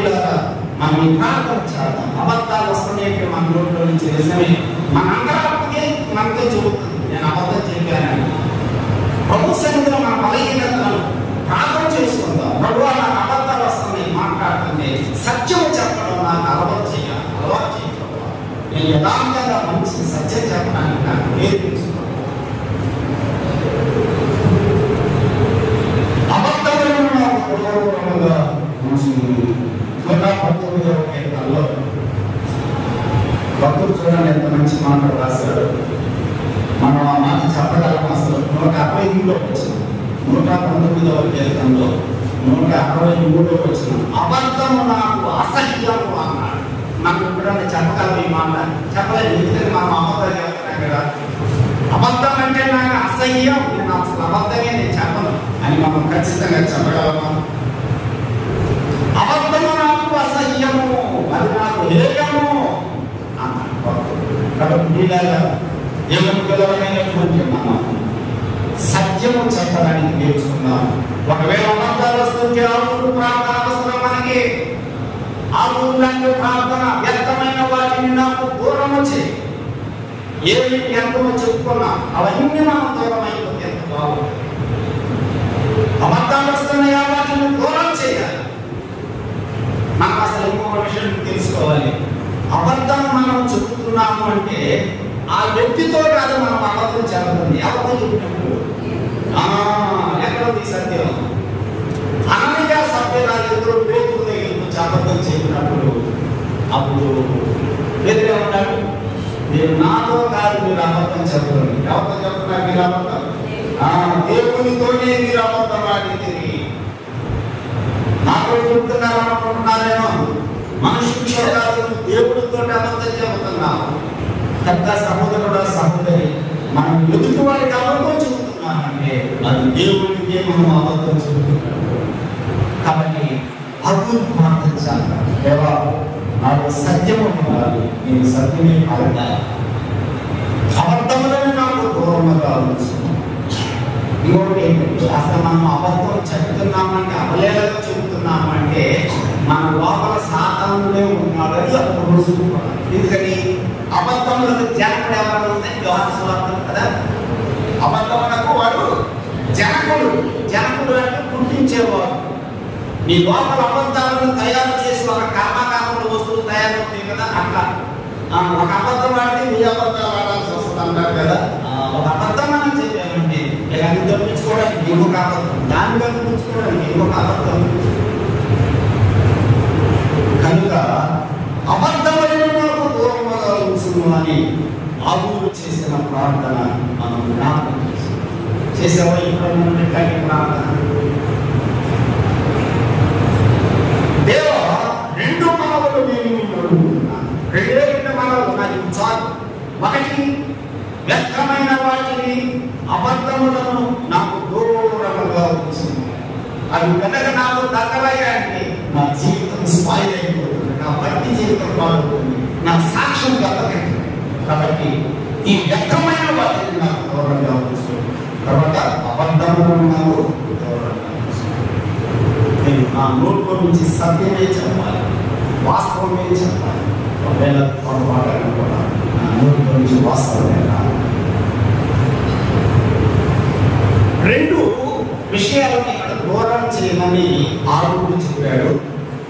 మనం ప్రార్థన చేద్దాం. అబద్ధాలు వస్తున్నాయి మన నోట్లో నుంచి, నిజమే మన అంతరాత్మకే మనకే చెబుతుంది నేను అబద్ధం చెప్పానని. ప్రభు సన్నిధిలో మన బలహీనతలను ప్రార్థన చేసుకుందాం. ప్రభు నాకు అబద్ధాలు వస్తున్నాయి మాట్లాడుతుంది, సత్యం చెప్పడం నాకు అలవాటు చేయాలి, అలవాటు చేయడం. నేను యథార్థంగా మంచి సత్యం చెప్పడానికి నాకు నేర్పించుకోవాలి. అబద్ధములను నాకు దూరముగా ఉంచుము. 119వ కీర్తనలో భక్తుడు చూడండి ఎంత మంచి మాటలు రాశాడు. మనం ఆ మాట చెప్పగలం. అసలు 163లో వచ్చిన 119వ కీర్తనలో 163లో వచ్చిన అబద్ధము నాకు అసహ్యము అన్నాడు. మనం ఎప్పుడన్నా చెప్పగలం ఈ మాట? చెప్పలేదు. ఎందుకంటే మనం అబద్ధాలు చెప్తున్నాం కదా. అబద్ధం అంటే నాకు అసహ్యం, నేను అసలు అబద్ధమే నేను చెప్పను అని మనం ఖచ్చితంగా చెప్పగలమా? అబద్ధము నాకు అసహ్యము, అది నాకు హేయము అన్నాడు. కాబట్టి దేవుని పిల్లలైనటువంటి మనం సత్యము చెప్పడానికి నేర్చుకున్నాం. ఒకవేళ అబద్ధాలు వస్తుంటే ఆవులు ప్రార్థన అవసరం మనకి. ఆవులు లాంటి ప్రార్థన, వ్యర్థమైన వాటిని నాకు దూరం వచ్చి ఏమి వ్యర్థమో చెప్పుకున్నా అవన్నీ మనం దూరం అయిపోతే ఎంత బాగుంటుంది. అబద్ధాలు వస్తున్నాయా వాటిని దూరం చేయాలి. మనం అసలు ఇంకొక విషయం తెలుసుకోవాలి. అబద్ధం మనం చెబుతున్నాము అంటే ఆ వ్యక్తితో కాదు మనం అబద్ధం చెబుతుంది. అబద్ధం చెప్పినప్పుడు ఎక్కడ ఉంది సత్యం? అనగా సభ్యురాలు ఇద్దరు పేదలు దగ్గరికి వచ్చి అబద్ధం చెప్పినప్పుడు అప్పుడు పేదలే ఉంటాడు, నేను నాతో కాదు మీరు అబద్ధం చెప్పండి. ఎవరితో చెప్తున్నారు మీరు అబద్ధం? దేవునితోనే మీరు అబద్ధం ఆడింది. నాతో చెప్తున్నారు అనుకుంటున్నారేమో, మనుషులతో కాదు దేవుడితో అబద్ధం చెబుతున్నాము. పెద్ద సహోదరుడు సహోదరి మనం ఎదుటి వారికి అబద్ధం చెబుతున్నామంటే అది దేవుడికే మనం అబద్ధం చెబుతున్నాం. కాబట్టి అర్థం ప్రార్థించాలి. దేవా నాకు సత్యము ఉండాలి, నేను సత్యమే పలకాలి, అబద్ధములను నాకు దూరంగా ఉంచుతున్నాను. ఇంకోటి ఏంటంటే అసలు మనం అబద్ధం చెప్తున్నామంటే అవలేలగా చెబుతున్నామంటే మన లోపల సాతానుడే ఉన్నాడని అప్పుడు రుజువుకోవాలి. ఎందుకని అబద్ధములకు జనకుడు ఎవరైనా ఉందని యోహాను సువార్త కదా. అబద్ధములకు వాడు జనకుడు అంటే పుట్టించేవాడు. నీ లోపల అబద్ధాలను తయారు చేసి ఒక కర్మకాండ వస్తువులు తయారవుతాయి కదా. అట్లా ఒక అబద్ధం వాడితే నీ అబద్ధాలు వాడాల్సి వస్తుంది అంటారు కదా. ఒక అబద్ధం మనం చెప్పామంటే ఇలాంటి తప్పించుకోవడానికి ఇంకొక అబద్ధం, దాన్ని కల్పించుకోవడానికి ఇంకొక అబద్ధం. కనుక అబద్ధమైన నాకు దూరంగా ఉంచును అని ఆవులు చేసిన ప్రార్థన మనం జ్ఞాపకం చేసేవా? ఇప్పుడు ప్రార్థన దేవా రెండు మనవులు నేను రెండే మనవులు నాకు చాలు. ఒకటి వ్యర్థమైన వాటిని అబద్ధములను నాకు దూరంగా ఉంచును. అవి కనుక నాకు దగ్గరయ్యాయంటే నా జీవితం స్పాయిల్ అయిపోతుంది, నా భక్తి జీవితం పాల్గొంటుంది, నా సాక్ష్యం దెబ్బతింటుంది. కాబట్టి ఈ వ్యర్థమైన వాటిని నాకు దూరంగా ఉంచు. తర్వాత అబద్ధములను నాకు దూరంగా ఉంచు. నేను నా నోట్లో నుంచి సత్యమే చెప్పాలి, వాస్తవమే చెప్పాలి. ఒకవేళ పొరపాటు కూడా నా నోట్లో నుంచి వాస్తవమే కాదు. రెండు విషయాలను ఇక్కడ దూరం చేయమని ఆరుగురు చెప్పాడు.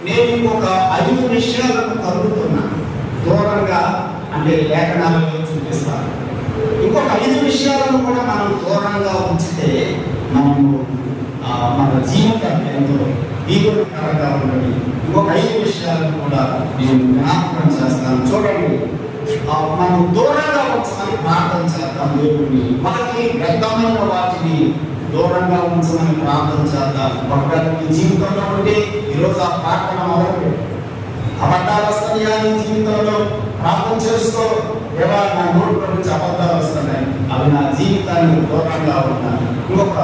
నేను ఇంకొక 5 విషయాలను కలుగుతున్నా దూరంగా, అంటే లేఖనాలలో చూపిస్తాను. ఇంకొక 5 విషయాలను కూడా మనం దూరంగా ఉంచితే మనము మన జీవితం ఎంతో దీవులకరంగా ఉన్నది. ఇంకొక 5 విషయాలను కూడా నేను జ్ఞాపకం చేస్తాను. చూడండి, మనం దూరంగా ఉంచమని ప్రార్థన చేద్దాం దేవుడిని. మనకి వ్యర్థమైన వాటిని దూరంగా ఉంచమని ప్రార్థన చేద్దాం. ఒకవేళ మీ జీవితంలో ఉంటే ఈరోజు ఆ ప్రార్థన మొదలుపెట్టు. అబద్ధాలు వస్తున్నాయా నీ జీవితంలో? ప్రార్థన చేసుకో. దేవా, నా నోట్లో నుంచి అబద్ధాలు వస్తున్నాయి, అవి నా జీవితానికి దూరంగా ఉన్నాయి. ఇంకొక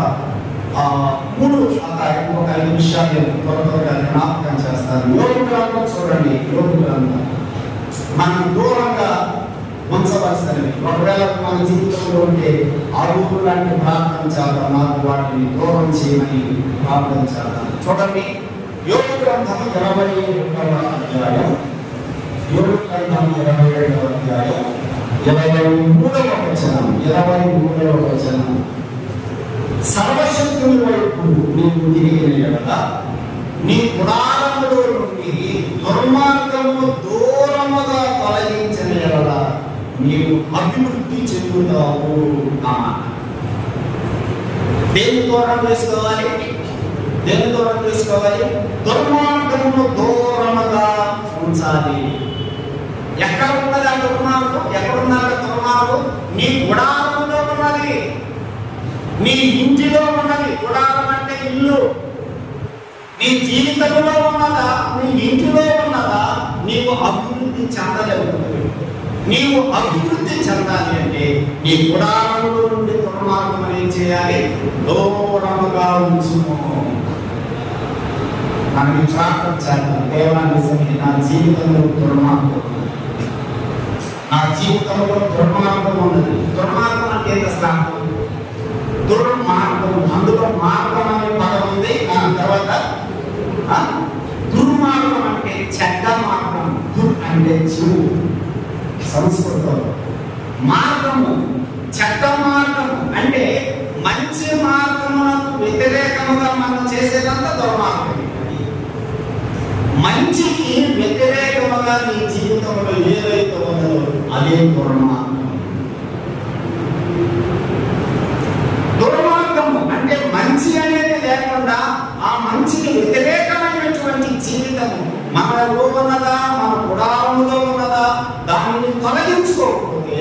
5 విషయాలు త్వరగా జ్ఞాపకం చేస్తాను. యోగు గ్రంథం చూడండి. యోగు గ్రంథం మనం దూరంగా ఉంచవలసినవి. ఒకవేళ మన జీవితంలో ఉంటే అరువులు లాంటి ప్రార్థన చేద్దాం. నాకు వాటిని దూరం చేయమని ప్రార్థన చేద్దాం. చూడండి, యోగు గ్రంథం 22వ అధ్యాయం. యోగు గ్రంథం 22వ అధ్యాయం 23వ వచనం. 23వ వచనం. సర్వశక్తుని వైపు నీవు తిరిగిన యెడల నీ గుడారములో నుండి దుర్మార్గము దూరముగా తొలగించిన యెడల నీవు అభివృద్ధి చెందుతావు. దేని దూరం చేసుకోవాలి? దేని దూరం చేసుకోవాలి? దుర్మార్గమును దూరముగా ఉంచాలి. ఎక్కడ ఉన్నది ఆ దుర్మార్గం? ఎక్కడున్నది దుర్మార్గం? నీ గుడారములో ఉన్నది, నీ ఇంటిలో ఉన్నది. గుడారం అంటే ఇల్లు. నీ జీవితంలో ఉన్నదా? నీ ఇంటిలో ఉన్నదా? నీవు అభివృద్ధి చెందలేవు. నీవు అభివృద్ధి చెందాలి అంటే నీ గుడారములో నుండి దుర్మార్గం ఏం చేయాలి? దూరముగా ఉంచుము. మనకి ప్రార్థన చేద్దాం. దేవా, నిజమే నా జీవితంలో దుర్మార్గం, నా జీవితంలో దుర్మార్గం ఉన్నది. దుర్మార్గం అంటే అసలు దుర్మార్గం, అందులో మార్గం అనే పదం ఉంది. తర్వాత దుర్మార్గం అంటే చెడ్డ మార్గం. దుర్ అంటే చెడు సంస్కృతం. మార్గము చెడ్డ మార్గం అంటే మంచి మార్గములకు వ్యతిరేకముగా మనం చేసేదంతా దుర్మార్గం. మంచికి వ్యతిరేకముగా నీ జీవితంలో ఏదైతే ఉన్నదో అదే దుర్మార్గం. దుర్మార్గము అంటే మంచి అనేది లేకుండా ఆ మంచికి వ్యతిరేకమైనటువంటి జీవితము మనలో ఉన్నదా, మన గుడారములో ఉన్నదా, దానిని తొలగించుకోకపోతే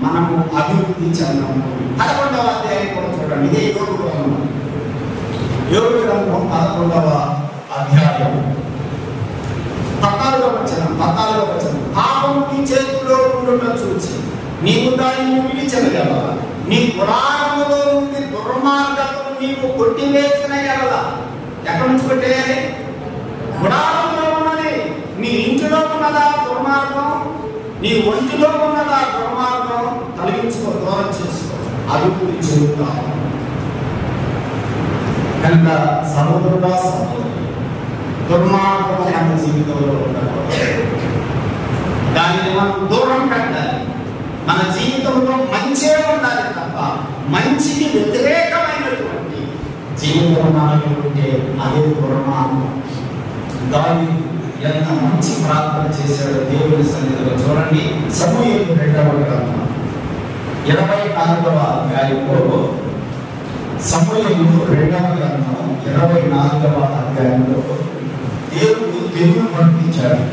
మనము అభివృద్ధి చెందాము. 11వ అధ్యాయం కూడా చూడండి. ఇదే యోగు గ్రంథం. యోగు గ్రంథం 11వ అధ్యాయం 14వ వచనం. పాపము నీ చేతుల్లో ఉండుట చూచి నీవు దానిని విడిచెదగలవా? నీ గుడారములో నుండి దుర్మార్గతను నీవు కొట్టివేసిన ఎడల. ఎక్కడి నుంచి కొట్టేయాలి? గుడారంలో ఉన్నది. నీ ఇంటిలో ఉన్నదా దుర్మార్గం? నీ ఒంటిలో ఉన్నదా దుర్మార్గం? తొలగించుకో, దూరం చేసుకో, అభివృద్ధి చెందుతావు. కనుక సహోదరుడా, సహోదరి, దుర్మార్గం మన జీవితంలో ఉండకూడదు. దానిని మనం దూరం పెట్టాలి. మన జీవితంలో మంచే ఉండాలి తప్ప మంచికి వ్యతిరేకమైనటువంటి జీవితం మనకి ఉంటే అదే దుర్మార్గం. దావీదు ఎంత మంచి ప్రార్థన చేశాడో దేవుని సన్నిధిలో చూడండి. సమూయేలు 2వ గ్రంథం 24వ అధ్యాయంలో, సమూయేలు 2వ గ్రంథం 24వ అధ్యాయంలో దేవుడు తెగులు పంపించాడు.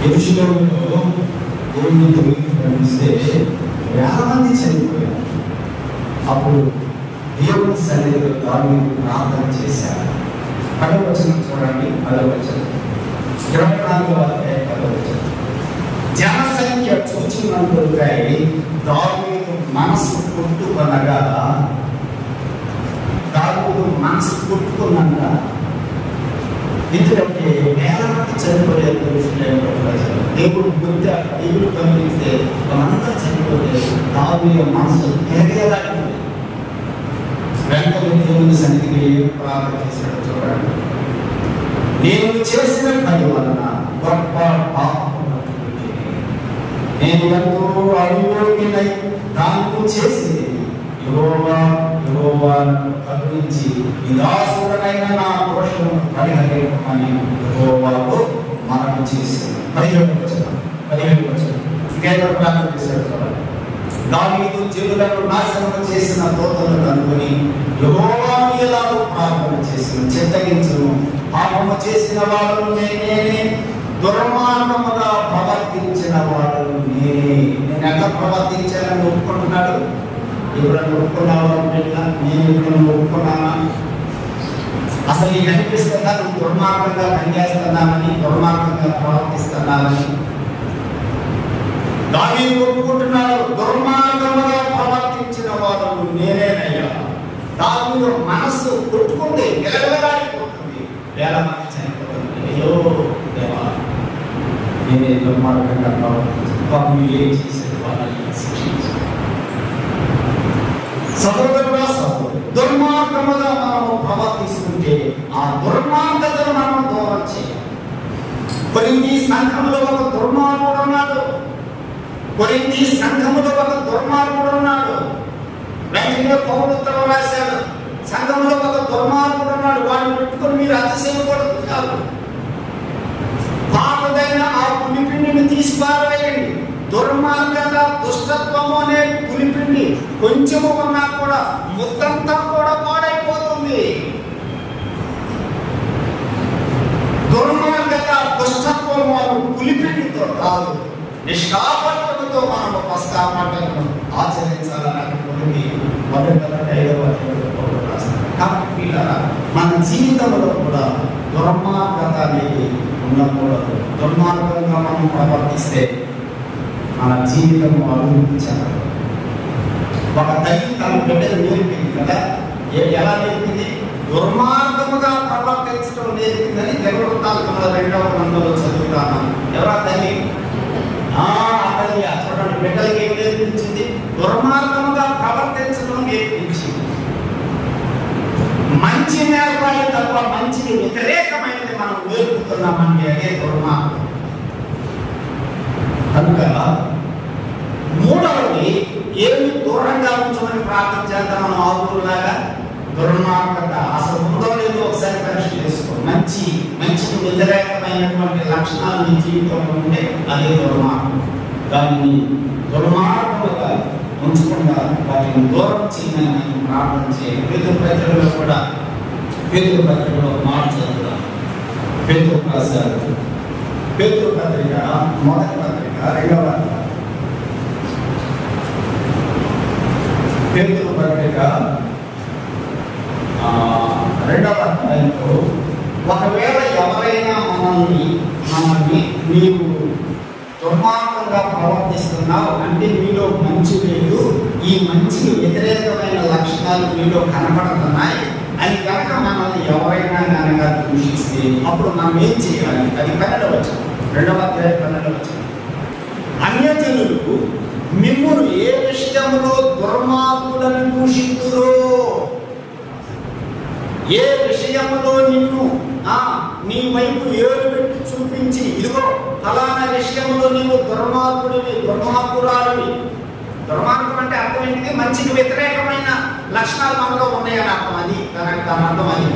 యెరూషలేములో దేవుని తెగులు పంపిస్తే వేల మంది చనిపోయారు. అప్పుడు దేవుని సన్నిధిలో దావీదు ప్రార్థన చేశాడు. 10వ వచనం చూడండి. 10వ వచనం 24వ అధ్యాయం 10వ వచనం. జనసంఖ్య చూచినందుకై దావీదు మనసు పుట్టుకొనగా, ఎందుకంటే వేల మంది చనిపోయారు యెరూషలేములో ప్రజలు. దేవుడు దేవుడు గమనిస్తే వాళ్ళంతా చనిపోతే దావీదు మనసు పెరగేదాన్ని వెంటనే దేవుని సన్నిధికి ప్రార్థన చేశాడు. చూడండి, నేను చేసిన పని వలన గొప్ప పాపం, నేను ఎంతో అవివేకినై దానిని చేసేది. యెహోవా కరుణించి నిరాశుడైన నా దోషమును పరిహరింపమని యెహోవాకు మనవి చేశాను. 15వ వచనం. ఇంకేదో ప్రార్థన చేశాడు. దావీదు జనులను నాశనం చేసిన దూతలను కనుగొని యెహోవాను ఎలాగో ప్రార్థన చేసిన చిత్తగించును. పాపము చేసిన వాళ్ళను నేనే, దుర్మార్గముగా ప్రవర్తించిన వాళ్ళను నేనే. నేను ఎట్లా ప్రవర్తించాలని ఒప్పుకుంటున్నాడు. ఎవరైనా ఒప్పుకున్నావా? నేను ఎప్పుడైనా ఒప్పుకున్నానా? అసలు నీకు అనిపిస్తుందా నువ్వు దుర్మార్గంగా పనిచేస్తున్నానని, దుర్మార్గంగా ప్రవర్తిస్తున్నానని? దావీదు ఒప్పుకుంటున్నాడు, దుర్మార్గముగా ప్రవర్తించిన వాళ్ళను నేనేనయ్యా. దావీదు మనస్సు కొట్టుకుంది, నిలబెలాడిపోతుంది, వేల మంది చనిపోతుంది. అయ్యో దేవా, నేనే దుర్మార్గంగా ప్రవర్తించాను, ఏం చేసేది వాళ్ళని శిక్షించాను. సహోదరుడా, సహోదరు, దుర్మార్గముగా మనము ప్రవర్తిస్తుంటే ఆ దుర్మార్గతను మనం దూరం చేయాలి. కొరింథీ సంఘంలో ఒక దుర్మార్గుడు ఉన్నాడు. కొరింథీ సంఘంలో ఒక దుర్మార్గుడు ఉన్నాడు. వెంటనే పౌలు ఉత్తరం రాశాడు, సంఘంలో ఒక దుర్మార్గుడు ఉన్నాడు, వాడిని పెట్టుకొని మీరు అతిశయపడుతున్నారు. పాతదైన ఆ పులిపిండిని తీసి పారవేయండి. దుర్మార్గత, దుష్టత్వము అనే పులిపిండి కొంచెము ఉన్నా కూడా మొత్తంతా కూడా పాడైపోతుంది. దుర్మార్గత, దుష్టత్వము అను పులిపిండితో కాదు, నిష్కాపట్నంతో మనము పస్కా పండుగను ఆచరించాలని అనుకుంటుంది. కాబట్టి మన జీవితంలో కూడా దుర్మార్గత అనేది ఉండకూడదు. దుర్మార్గంగా మనం ప్రవర్తిస్తే మన జీవితం అభివృద్ధి చెందదు. ఒక తల్లి తన బిడ్డను నేర్పింది కదా, ఎలా నేర్పింది? దుర్మార్గముగా ప్రవర్తించడం నేర్పిందని దినవృత్తాంతంలో 2వ గ్రంథంలో చదువుతాను. ఎవరా తల్లి? తల్లి చూడండి, బిడ్డలకి ఏం నేర్పించింది? దుర్మార్గముగా ప్రవర్తించడం నేర్పించింది. మంచి నేర్పాలి తప్ప మంచికి వ్యతిరేకమైనది మనం నేర్పుతున్నామంటే అదే దుర్మార్గం. కనుక మూడవది, ఏమి దూరంగా ఉంచమని ప్రార్థన చేద్దాం. మనం ఆవులాగా దుర్మార్గత అసలు ఉందో లేదో ఒకసారి పరీక్ష చేసుకో. మంచికి వ్యతిరేకమైనటువంటి లక్షణాలు నీ జీవితంలో ఉంటే అదే దుర్మార్గం. దాన్ని దుర్మార్గముగా ఉంచకుండా వాటిని దూరం చేయమని ప్రార్థన చేయాలి. పేతురు పత్రికలో మాట చదువుతాం. పేతురు రాశారు, పేతురు పత్రిక మొదటి పత్రిక 2వ అధ్యాయం. పేతురు పత్రిక 2వ అధ్యాయంలో, ఒకవేళ ఎవరైనా మనల్ని నీవు దుర్మార్గంగా ప్రవర్తిస్తున్నావు అంటే మీలో మంచి లేదు, ఈ మంచికి వ్యతిరేకమైన లక్షణాలు మీలో కనబడుతున్నాయి అని కనుక మనల్ని ఎవరైనా కనుక దూషిస్తే అప్పుడు మనం ఏం చేయాలి? అది 12వ వచనం, 2వ అధ్యాయం 12వ వచనం. అన్యజనులు మిమ్మును ఏ విషయంలో దుర్మార్గులను దూషితురో, ఏ విషయంలో నిన్ను నీ వైపు ఏడు పెట్టి చూపించి ఇదిగో ఫలానా విషయంలో నీవు దుర్మార్గుడివి, దుర్మార్గురాలివి. దుర్మార్గం అంటే అర్థం ఏంటిది? మంచికి వ్యతిరేకమైన లక్షణాలు మనలో ఉన్నాయని అర్థం. అది దాని అర్థం. అది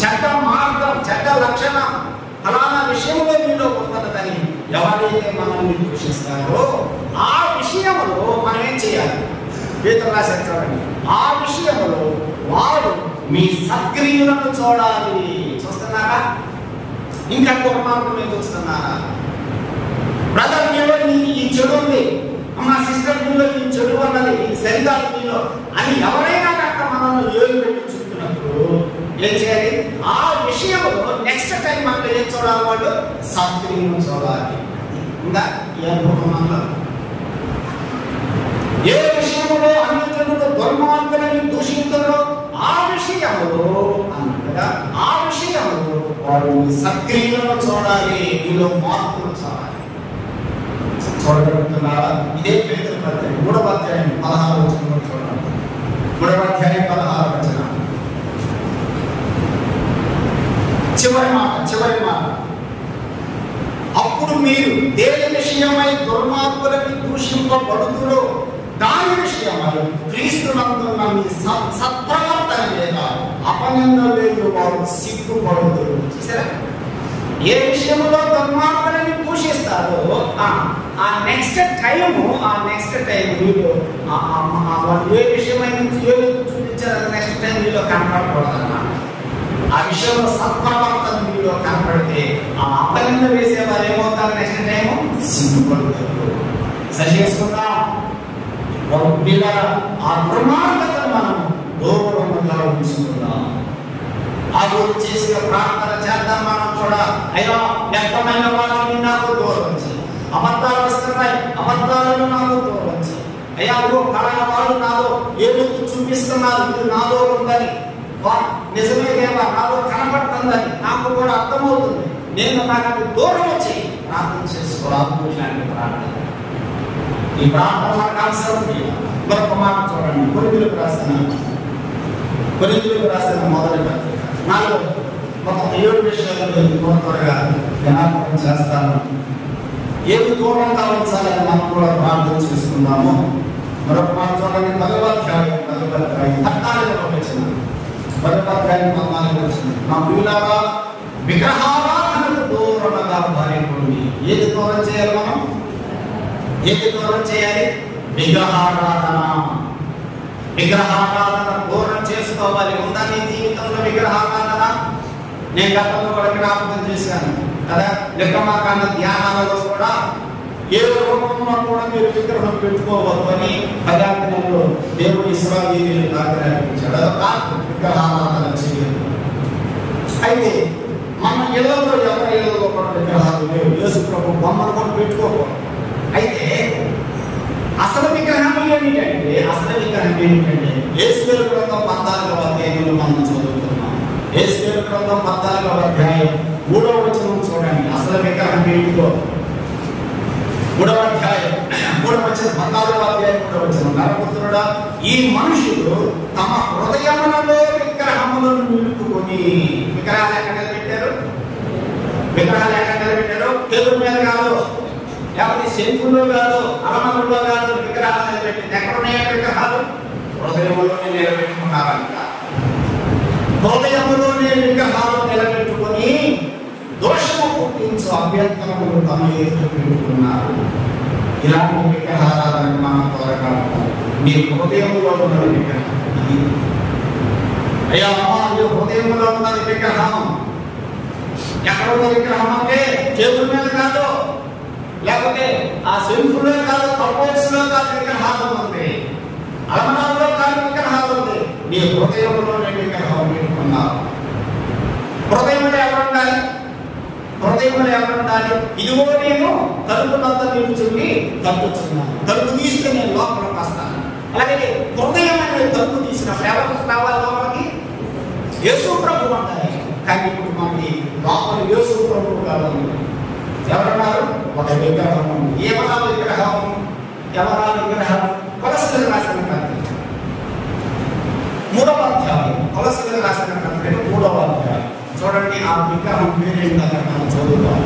చెడ్డ మార్గం, చెడ్డ లక్షణం ఫలానా విషయంలో మీలో ఉన్నదని ఎవరైతే మనల్ని దూషిస్తారో ఆ విషయంలో మనం ఏం చేయాలి? పేతురు రాశారు చూడండి, ఆ విషయంలో వాడు మీ సత్క్రియలను చూడాలి. చూస్తున్నారా? ఇంకా దుర్మార్గం మీద చూస్తున్నారా? బ్రదర్ మీలో ఈ చెడు ఉంది, మా సిస్టర్ మీలో ఈ చెడు ఉన్నది, ఈ సరికాదు మీలో అని ఎవరైనా కనుక మనల్ని ఏలు పెట్టి చూస్తున్నప్పుడు ఏం చేయాలి? ఆ విషయంలో నెక్స్ట్ టైం మనం ఏం చూడాలి? వాళ్ళు సత్క్రియలను చూడాలి. ఇంకా ఈ అనుభవం ఏ విషయంలో అన్యజనులు దుర్మార్గులను దూషించారో ఆ విషయంలో అన్నట్టుగా ఆ విషయంలో వారు సక్రియలను చూడాలి, మీలో మార్పులు చూడాలి. చూడగలుగుతున్నారా? ఇదే పేతురు పత్రిక 3వ అధ్యాయం 16వ వచనంలో చూడండి. 3వ అధ్యాయం 16వ వచనం చివరి మాట. అప్పుడు మీరు దేని విషయమై దుర్మార్గులని దూషింపబడుతురో దాని విషయమై క్రీస్తునందున్న మీ సత్ప్రవర్తన మీద అపనింద వేయు వారు సిగ్గుపడుతురు. చూసారా? ఏ విషయంలో దుర్మార్గులని దూషిస్తారో ఆ నెక్స్ట్ టైం వీళ్ళు వాళ్ళు ఏ విషయమైన చూపించారు నెక్స్ట్ టైం వీళ్ళు కనపడకూడదన్నమాట. ఆ విషయంలో సత్ప్రవర్తన వీళ్ళు కనపడితే ఆ అపనింద వేసే వారు ఏమవుతారు నెక్స్ట్ టైం సిగ్గుపడతారు. సరిచేసుకుందాం ఆ దుర్మార్గతను మనం దూరంగా ఉంచుకుందాం. ఆ రోజు చేసిన ప్రార్థన చేద్దాం. మనం కూడా అయ్యా వ్యక్తమైన వాళ్ళని నాకు దూరం చేయి, అబద్ధాలు వస్తున్నాయి అబద్ధాలను నాకు దూరం చేయి, అయ్యా పలానా వాళ్ళు నాలో ఏదో చూపిస్తున్నారు ఇది నాలో ఉందని, నిజమే దేవా నాలో కనపడుతుందని నాకు కూడా అర్థమవుతుంది, నేను నాకు దూరం వచ్చి ప్రార్థన చేసుకోవాలి. ఇలాంటి ప్రార్థన ఈ ప్రార్థన మనకు అవసరం. మరొక మాట చూడండి, కొరింథీయులకు రాసిన మొదటి పత్రిక 4 ఒక 7 విషయాలు త్వరగా జ్ఞాపకం చేస్తాను. ఏది దూరంగా ఉంచాలని మనం కూడా ప్రార్థన చేసుకున్నాము. మరొక మాట చూడండి, 10వ అధ్యాయం 14వ వచనం. 10వ అధ్యాయం 14వ వచనం. నా ప్రియులారా విగ్రహారాధనకు దూరంగా పారిపోండి. ఏది దూరం చేయాలి మనం? ఏది దూరం చేయాలి? విగ్రహారాధన దూరం చేసుకోవాలి. ఉందా నీ జీవితంలో విగ్రహారాధన? నేను గతంలో కూడా జ్ఞాపకం చేశాను కదా, లెక్కమాకాండ ధ్యానాలలో కూడా ఏ రూపంలో కూడా మీరు విగ్రహం పెట్టుకోవద్దు అని పదార్థంలో దేవుడు ఇశ్రాయేలీయులకు ఆజ్ఞాపించాడు. అదొక విగ్రహారాధన చేయదు. అయితే మన ఇళ్లలో ఎవరి ఇళ్లలో కూడా విగ్రహాలు లేవు. యేసు ప్రభు బొమ్మను కూడా పెట్టుకోకూడదు. అయితే అసలు విగ్రహం ఏమిటంటే యేసువేలు గ్రంథం 14వ అధ్యాయంలో మనం చదువుతున్నాం. యేసువేలు గ్రంథం 14వ అధ్యాయం 3వ వచనం చూడండి. అసలు విగ్రహం ఏంటిదో 3వ అధ్యాయం 3వ వచనం 14వ అధ్యాయం 3వ వచనం. నరపుత్రుడా, ఈ మనుషులు తమ హృదయములలో విగ్రహములను నిలుపుకొని, విగ్రహాలు ఎక్కడ పెట్టారు? టేబుల్ మీద కాదు, లేకపోతే సెల్ఫుల్లో కాదు, అలమరుల్లో కాదు, విగ్రహాలు నిలబెట్టింది. ఎక్కడున్నాయో విగ్రహాలు? హృదయములోనే నిలబెట్టుకున్నారంట. హృదయములోనే విగ్రహాలు నిలబెట్టుకొని దోషము పుట్టించు అభ్యంతరములు తమ ఎదుట పెట్టుకున్నారు. ఇలాంటి విగ్రహారాధనకు మనం త్వరగా మీ హృదయంలో ఉన్న విగ్రహం అయ్యా మీ హృదయంలో ఉన్నది విగ్రహం. ఎక్కడున్న విగ్రహం అంటే టేబుల్ మీద కాదు, లేకపోతే ఆ సెల్ఫ్లో కాదు, కబోర్డ్స్ లో కాదు విగ్రహాలు ఉంది, అలమరాల్లో కాదు విగ్రహాలు ఉంది. నీ హృదయంలోనే విగ్రహం పెట్టుకున్నావు. హృదయంలో ఎవరుండాలి? ఇదిగో నేను తలుపునంతా నిలుచుండి తలుపుతున్నాను, తలుపు తీస్తే నేను లోపలికి వస్తాను. అలాగే హృదయం అనేది తలుపు తీసినప్పుడు ఎవరికి రావాలి? లోపలికి యేసు ప్రభు అంటారు. కానీ ఇప్పుడు మనకి లోపల యేసు ప్రభు కావాలి. ఎవరన్నారు? ఒక విగ్రహం ఉంది. ఏమన్నా విగ్రహం? ఎవరా విగ్రహం? కొలస్సీలకు రాసిన పత్రిక 3వ అధ్యాయం. కొలస్సీలకు రాసిన పత్రిక 3వ అధ్యాయం చూడండి. ఆ విగ్రహం పేరేంటని మనం చదువుతాం.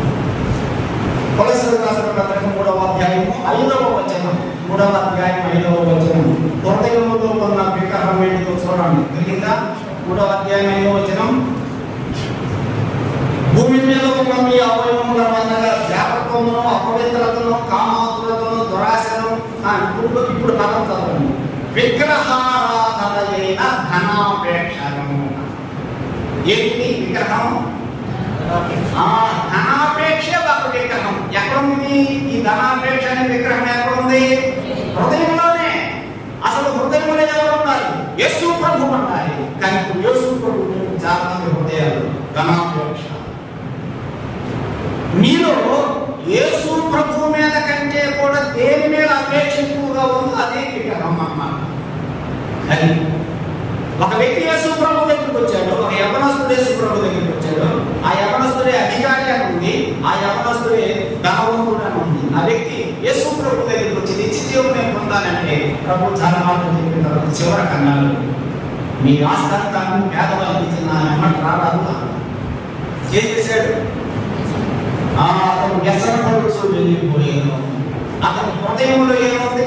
కొలస్సీలకు రాసిన పత్రిక 3వ అధ్యాయం 5వ వచనం. 3వ అధ్యాయం 5వ వచనం. హృదయంలో ఉన్న విగ్రహం ఏంటో చూడండి. జరిగిందా? 3వ అధ్యాయం 5వ వచనం. భూమి మీద ఉన్న మీ అవయవములను అనగా వ్యాపకమును, అపవిత్రతను, కామాతురతను, దురాశను, ఇప్పుడు పదం చదవండి, విగ్రహారాధనైన ధనాపేక్షను. ఏంటి విగ్రహం? ధనాపేక్ష ఒక విగ్రహం. ఎక్కడుంది ఈ ధనాపేక్ష అనే విగ్రహం? ఎక్కడుంది? హృదయంలోనే. అసలు హృదయంలో ఎవరు ఉండాలి? యేసు ప్రభు ఉండాలి. కానీ యేసు ప్రభు చాలా మంది హృదయాలు ధనాపేక్ష. మీలో యేసు ప్రభు మీద కంటే కూడా దేని మీద అపేక్ష ఎక్కువగా ఉందో అదే విగ్రహం అన్నమాట. అది ఒక వ్యక్తి యేసు ప్రభు దగ్గరికి వచ్చాడు, ఒక యవనస్తుడు యేసు ప్రభు దగ్గరికి వచ్చాడు. ఆ యవనస్తుడే అధికారి అని ఉంది, ఆ యవనస్తుడే ధనవంతుడు అని ఉంది. ఆ వ్యక్తి యేసు ప్రభు దగ్గరికి వచ్చి నిత్య జీవం నేను పొందాలంటే ప్రభు చాలా మాటలు చెప్పిన తర్వాత చివరి కన్నాడు, మీ ఆస్థాన్ని పేదవాళ్ళకి ఇచ్చిన రారాదు. ఏం చేశాడు? అతను వ్యసనపడుతూ వెళ్ళిపోయాడు. అతని హృదయంలో ఏముంది?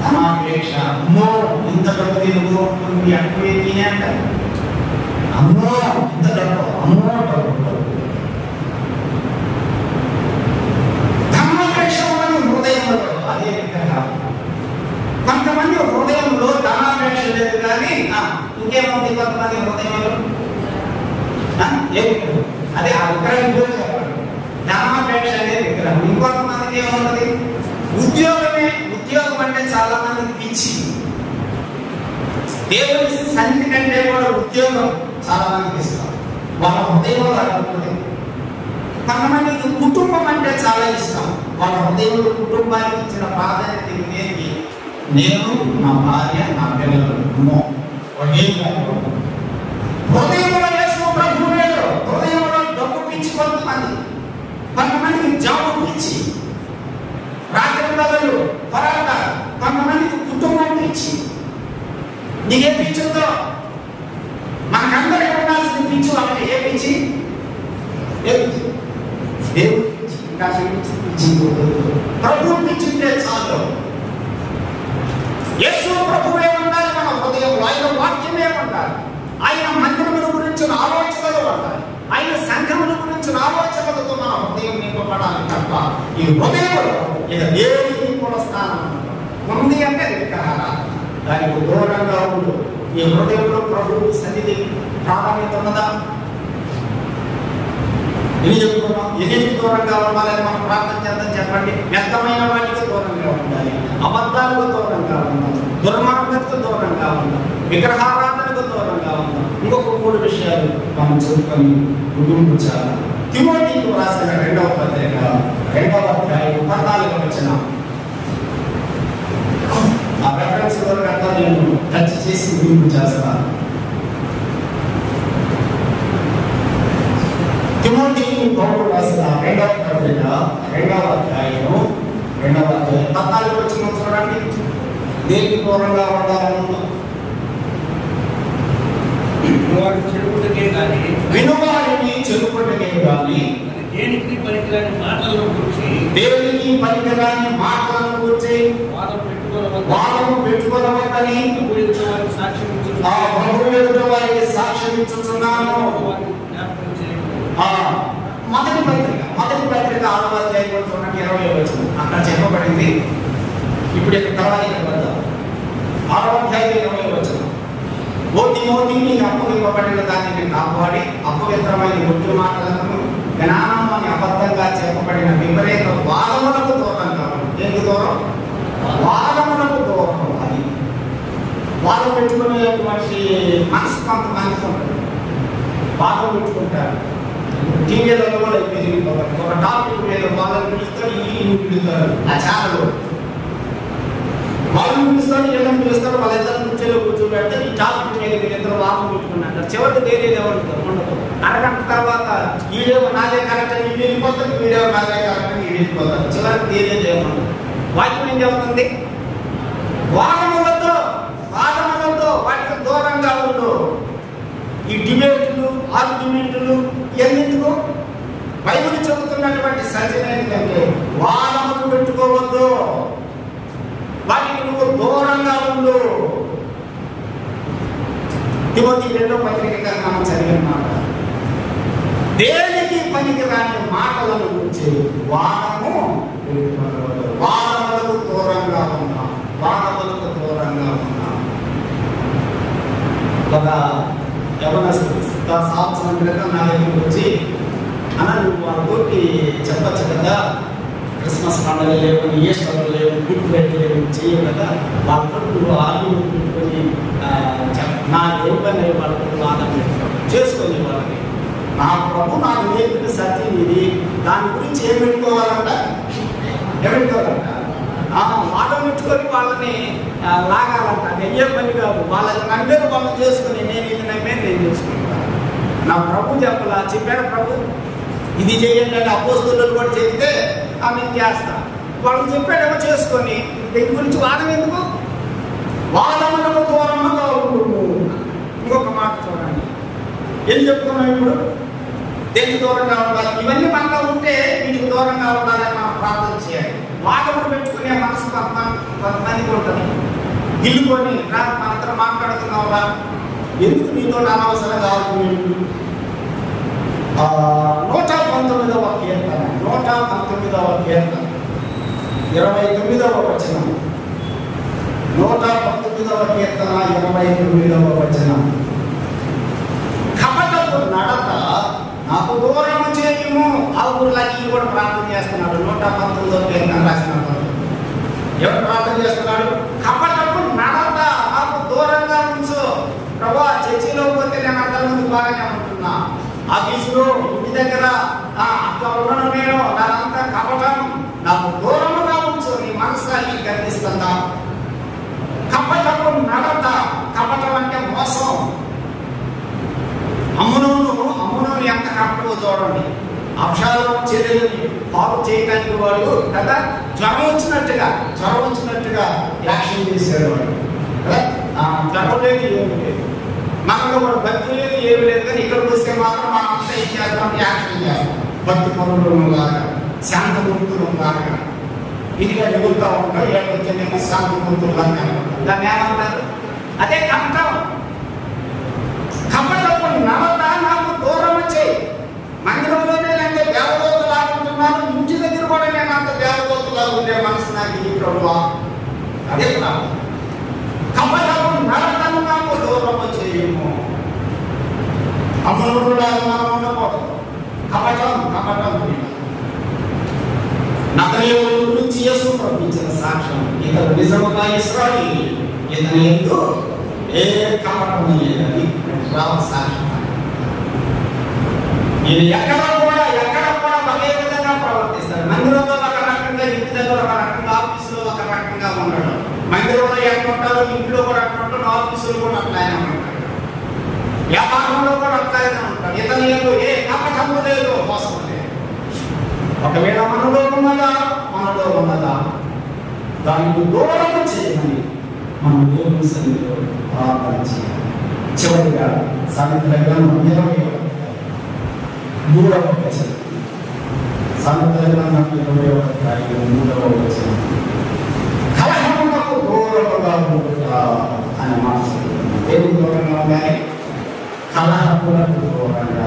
ధనాపేక్ష. అమ్మో ఇంత డబ్బు తిరుగుతుంది అంటే అంట, అమ్మో ఇంత డబ్బు, అమ్మో డబ్బు. విగ్రహం. ఇంకొంతమందికి ఏమున్నది? ఉద్యోగమే. ఉద్యోగం అంటే చాలా మందికి పిచ్చి. దేవుని సన్నిధి కంటే కూడా ఉద్యోగం చాలా మందికి ఇష్టం. వాళ్ళ హృదయంలో అడుగుతుంది. కొంతమందికి కుటుంబం అంటే చాలా ఇష్టం. వాళ్ళ హృదయంలో కుటుంబానికి ఇచ్చిన ప్రాధాన్యత ఏంటి? నేను, నా భార్య, నా పిల్లలు. హృదయంలో యేసు ప్రభువు లేడు. హృదయంలో డబ్బు పిచ్చి కొంతమందికి జాబు పిచ్చి, రాత్రి పగలు పరాట. కొంతమందికి కుటుంబం పిచ్చి. నీకే పిచ్చి ఉందో? మనకందరికీ ఉండాల్సిన పిచ్చి ఒకటి. ఏ పిచ్చి? దేవుడి పిచ్చి. ఇంకా పిచ్చి ప్రభు పిచ్చి ఉంటే చాలు. యేసు ప్రభువే ఉండాలి మన హృదయంలో. ఆయన వాక్యమే ఉండాలి. ఆయన మందిరముల గురించిన ఆలోచనలు ఉండాలి. ఆయన సంఘముల గురించిన ఆలోచనలతో మన హృదయం నింపబడాలి తప్ప ఈ హృదయంలో ఇక దేవుడికి కూడా స్థానం ఉంది అంటే అది విగ్రహారాధన. దానికి దూరంగా ఉండు. ఈ హృదయంలో ప్రభువు సన్నిధి ప్రాధాన్యత ఉన్నదా? ఎన్ని చెప్పుకున్నాం? ఎన్నిటికి దూరంగా ఉండాలని మనం ప్రార్థన చేద్దాం చెప్పండి. వ్యర్థమైన వాటికి దూరంగా ఉండాలి, అబద్ధాలకు దూరంగా ఉండాలి, దుర్మార్గతకు దూరంగా ఉండాలి, విగ్రహారాధనకు దూరంగా ఉండాలి. ఇంకొక 3 విషయాలు మనం చెప్పుకొని ముగించాలి. తిమోతికి రాసిన 2వ పత్రిక 2వ అధ్యాయం 14వ వచనం. ఆ రెఫరెన్స్ వరకు నేను టచ్ చేసి ముగింపు చేస్తాను. తిమోతికి పౌలు రాసిన 2వ పత్రిక 2వ అధ్యాయం 14వ వచనం చూడండి. దేనికి దూరంగా ఉండాలన్నా వినువారిని చెరుపుటకే కానీ దేనికి పనికిరాని మాటలను గురించి వాదము పెట్టుకోవద్దని వారికి సాక్ష్యం ఇచ్చుచున్నాను. మొదటి పత్రిక 6వ అధ్యాయం చూడండి 20వ వచనం. అక్కడ చెప్పబడింది. ఇప్పుడు ఇక్కడ తర్వాత ఇక్కడ 6వ అధ్యాయం 20వ వచనం. ఓ తిమోతి, నీకు అప్పగింపబడిన దానిని కాపాడి అపవిత్రమైన ఒట్టు మాటలను జ్ఞానం అని అబద్ధంగా చెప్పబడిన విపరీత వాదములకు దూరంగా ఉండు. దేనికి దూరం? వాదములకు దూరం. అది వాదం పెట్టుకునేటువంటి మనసు కొంతమందికి ఉంటుంది. వాదం పెట్టుకుంటారు. టీవీలలో కూడా పెరిగిపోతారు. ఒక టాపిక్ మీద వాళ్ళని పిలుస్తారు, ఈ పిలుస్తారు. ఆ ఛానల్ వాళ్ళని పిలుస్తారు, వీళ్ళని పిలుస్తారు. వాళ్ళిద్దరు కూర్చొని కూర్చోబెడితే ఈ టాపిక్ మీద వీళ్ళిద్దరు వాదం పెట్టుకున్నారు. చివరికి వేరేది ఉండదు. అరగంట తర్వాత వీడియో నాదే కరెక్ట్ అని వీడు వెళ్ళిపోతారు, వీడియో నాదే కరెక్ట్ అని వీడు వెళ్ళిపోతారు. చివరికి వేరేది ఏమన్నా వాక్యం ఏం చెబుతుంది? వాదములతో వాటికి దూరంగా ఉండు. ఈ డిబేట్లు, ఆర్గ్యుమెంట్లు ఎన్నిందుకు? బైబిల్ చెబుతున్నటువంటి సత్యం ఏంటంటే వాదములు పెట్టుకోవద్దు, వాటికి నువ్వు దూరంగా ఉండు. తిమోతి 2వ పత్రిక మనం చదివిన మాట, దేనికి పనికిరాని మాటలను గురించి వాదము పెట్టుకోవద్దు. వాదములకు దూరంగా ఉన్నా. ఒక సంవత్సరం క్రితం నా దగ్గరికి వచ్చి, అన్న నువ్వు వాళ్ళతోటి చెప్పచ్చు కదా, క్రిస్మస్ పండుగ లేవు, ఈస్టర్ లేవు, గుడ్ ఫ్రైడే లేవు, చేయవు కదా, వాళ్ళతో నువ్వు ఆర్గ్యుమెంట్ పెట్టుకొని నా దేవుని వాళ్ళతో వాదన చేసుకొని వాళ్ళని నా ప్రభు నాకు నేర్పిన సత్యం ఇది, దాని గురించి ఏం పెట్టుకోవాలంట వాదం పెట్టుకొని వాళ్ళని లాగాలంట. అయ్యే పని కాదు. వాళ్ళని నమ్మేది వాళ్ళు చేసుకుని నేను ఇది నమ్మేది నేను చేసుకుంటాను. నా ప్రభు చెప్పాడు ప్రభు ఇది చేయండి అని అపోస్తలులు కూడా చెప్తే నేను చేస్తాను. వాళ్ళు చెప్పాడేమో చేసుకొని దీని గురించి వాదం ఎందుకు? వాదములకు దూరంగా ఉండు. ఇంకొక మాట చూడండి, ఏం చెప్తున్నాం ఇప్పుడు? దేనికి దూరంగా ఉండాలి? ఇవన్నీ మనలో ఉంటే వీటికి దూరంగా ఉండాలని మనం ప్రార్థన చేయాలి. వాదములు పెట్టుకునే మనసు కొంతమందికి ఉంటుంది. గిల్లుకొని మనందరూ మాట్లాడుతున్నావురా, ఎందుకు నీతో అనవసరంగా ఆర్గ్యుమెంట్లు? 119వ కీర్తన 29వ వచనం. 119వ కీర్తన 29వ వచనం. కపటపు నడత నాకు దూరము చేయము. ఆ ఊర్లాకి వీళ్ళు కూడా ప్రార్థన చేస్తున్నాడు. 119వ కీర్తన రాసిన ఎవరు ప్రార్థన చేస్తున్నాడు? కపటపు నడత నాకు దూరంగా ఉంచు ప్రభా. చర్చిలో పోతే నేను అందరి ముందు బాగానే ఉంటున్నా, ఆఫీసులో ఇంటి దగ్గర అట్లా ఉండడం నేను నాదంతా కపటం, నాకు దూరంగా ఉంచు. నీ మనసాన్ని గర్విస్తుందా? కపటపు నడత, కపటం అంటే మోసం. అమ్మునోను ఎంత కపటమో చూడండి. అబ్షాలోము చెల్లెలని పాపు చేయడానికి వాడు కదా జ్వరం వచ్చినట్టుగా యాక్షన్ చేశాడు వాడు కదా. జ్వరం లేదు, ఏమి లేదు, మనలో కూడా భక్తి లేదు, ఏమి లేదు. కానీ ఇక్కడికి వస్తే మాత్రం మనం అంతా ఏం చేస్తాం? యాక్షన్ చేస్తాం. భక్తి పనులు లాగా, శాంతమూర్తులు లాగా ఇదిగా ఎగురుతూ ఉంటాం. ఏళ్ళొచ్చే మేము శాంతమూర్తులు లాగా దాన్ని ఏమంటారు? అదే కపటం. కపటపు నడత నాకు దూరం చేయి. మందిరంలోనే నేను దేవదూతలా ఉంటున్నాను, ఇంటి దగ్గర కూడా నేను అంత దేవదూతలా ఉండే మనసు నాకు ఈ ప్రభువా. అదే ప్రాబ్లం. కపటపు నడతను నాకు దూరం చేయము. అమరుడులా మనం ఉండకూడదు. కపటం నతనేయుల గురించి యేసు పంపించిన సాక్ష్యం, ఇతడు నిజముగా ఇశ్రాయేలు, ఇతని యందు ఏ కపటము లేదని సాక్ష్యం. ఇది ఎక్కడ కూడా ఒకే విధంగా ప్రవర్తిస్తాడు. మందిరంలో ఒక రకంగా, ఇంటి దగ్గర ఒక రకంగా, ఆఫీసులో ఒక రకంగా ఉన్నాడు. మందిరంలో ఎక్కడ ఉంటారో ఇంట్లో కూడా అట్లా ఉంటాడు, ఆఫీసులో కూడా అట్లానే ఉంటాడు, వ్యాపారంలో కూడా అట్లానే ఉంటాడు. ఇతని యందు ఏ కపటము లేదు, మోసం లేదు. ఒకవేళ మనలో ఉన్నదా దానికి దూరం చేయమని మనం దేవుని సన్నిధిలో ప్రార్థన చేయాలి. చివరిగా సామెతల గ్రంథం 23వ వచనం, సామెతల గ్రంథం 20వ అధ్యాయం 3వ వచనం, కలహమునకు దూరముగా ఉండుట అనే మాట చెప్తుంది. దేవుని దూరంగా ఉండాలి, కలహమునకు దూరంగా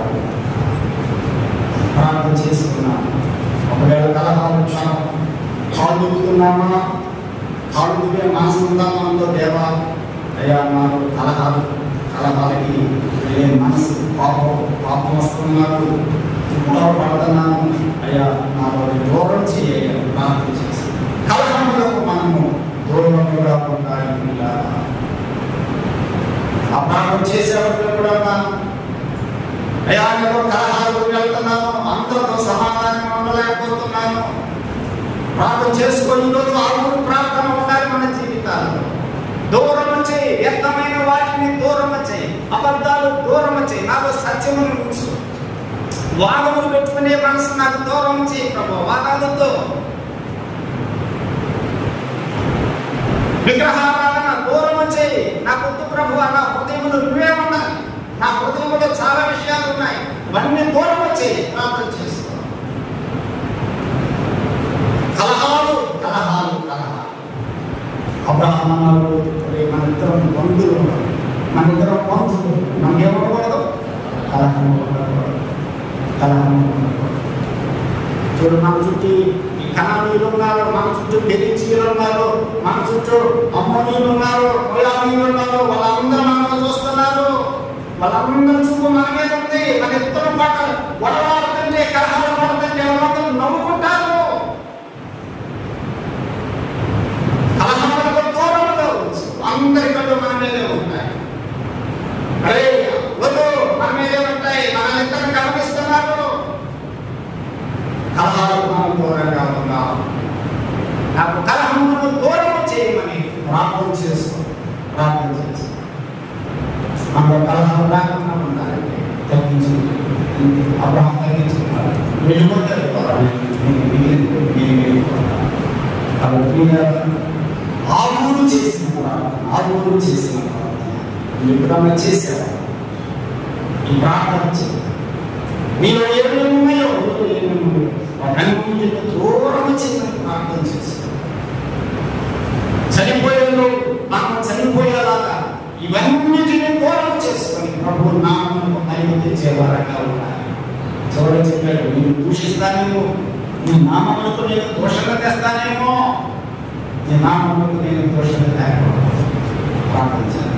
ప్రార్థన చేసుకున్నాం. ఒకవేళ కలహాలు కాళ్ళు దుక్కుతున్నామా, కాళ్ళు దుక్కే మనసు ఉందా మనతో? దేవా అయ్యా నాకు కలహాలకి మనసు పాపం వస్తున్నాడు, పడుతున్నాను అయ్యా నాకు దూరం చేయాలి. ప్రార్థన చేసి కలహములకు మనము దూరంగా ఉండాలి. ఆ ప్రార్థన చేసేవాళ్ళు కూడా అయ్యా నేను కలహాలు వెళ్తున్నాను, అందరితో సమాధానంగా ఉండలేకపోతున్నాను, ప్రార్థన చేసుకొని ఈరోజు ఆరుగురు ప్రార్థన ఉండాలి మన జీవితాల్లో. దూరం చేయి, వ్యర్థమైన వాటిని దూరం చేయి, అబద్ధాలు దూరం చేయి, నాకు సత్యమును ఉంచు. వాదములు పెట్టుకునే మనసు నాకు దూరం చేయి ప్రభు. వాదాలతో విగ్రహారాధన దూరం చేయి, నాకు వద్దు ప్రభు. నా హృదయంలో నువ్వే ఉండాలి, నా హృదయంలో చాలా విషయాలు ఉన్నాయి, ఇవన్నీ దూరం చేయి. ప్రార్థన చేసుకో. కలహాలు అబ్రహాము మన ఇద్దరం బంధువులు, మనకేమనకూడదు? కలహము చూడు, మన చుట్టూ ఈ కనానీయులు ఉన్నారు, మన చుట్టూ పెరిచీలు ఉన్నారు, మన చుట్టూ అమ్మోనీయులు ఉన్నారు, మొయాబీయులు ఉన్నారు. వాళ్ళందరూ మనల్ని చూస్తున్నారు, వాళ్ళందరూ చూపు మన మీద ఉంది. మన ఇద్దరు గొడవలాడుతుంటే, కలహాలు పడుతుంటే వాళ్ళందరూ నవ్వుకుంటారు. కలహాలకు దూరంగా వచ్చు, అందరి కళ్ళు మన మీదే ఉంటాయి. అరే వద్దు, మన మీదే ఉంటాయి, మన ఇద్దరు కనిపిస్తున్నారు. కలహాలు మనం దూరంగా ఉన్నాం. నాకు కలహమును దూరం చేయమని ప్రార్థన చేసుకో. మనలో కలహం లేకుండా ఉండాలంటే తగ్గించుకుంటే అబ్రహాం తగ్గించుకున్నాడు. వెళ్ళిపోతారు ఆరుగురు చేసిన ఎప్పుడన్నా చేశారు ఈ ప్రార్థన. మీలో ఏమేమి ఉన్నాయో వాటన్నింటితో దూరం చేసిన ప్రార్థన చేశారు. చనిపోయేలాగా ఇవన్నిటిని దూరం చేసుకొని ప్రభు నామమునకు మహిమ తెచ్చేవారంగా ఉండాలి. చివరి చెప్పాడు, నేను దూషిస్తానేమో, నీ నామములకు నేను దోషంగా తెస్తానేమో, నీ నామములకు నేను దోషంగా తేకపోతే ప్రార్థించాను.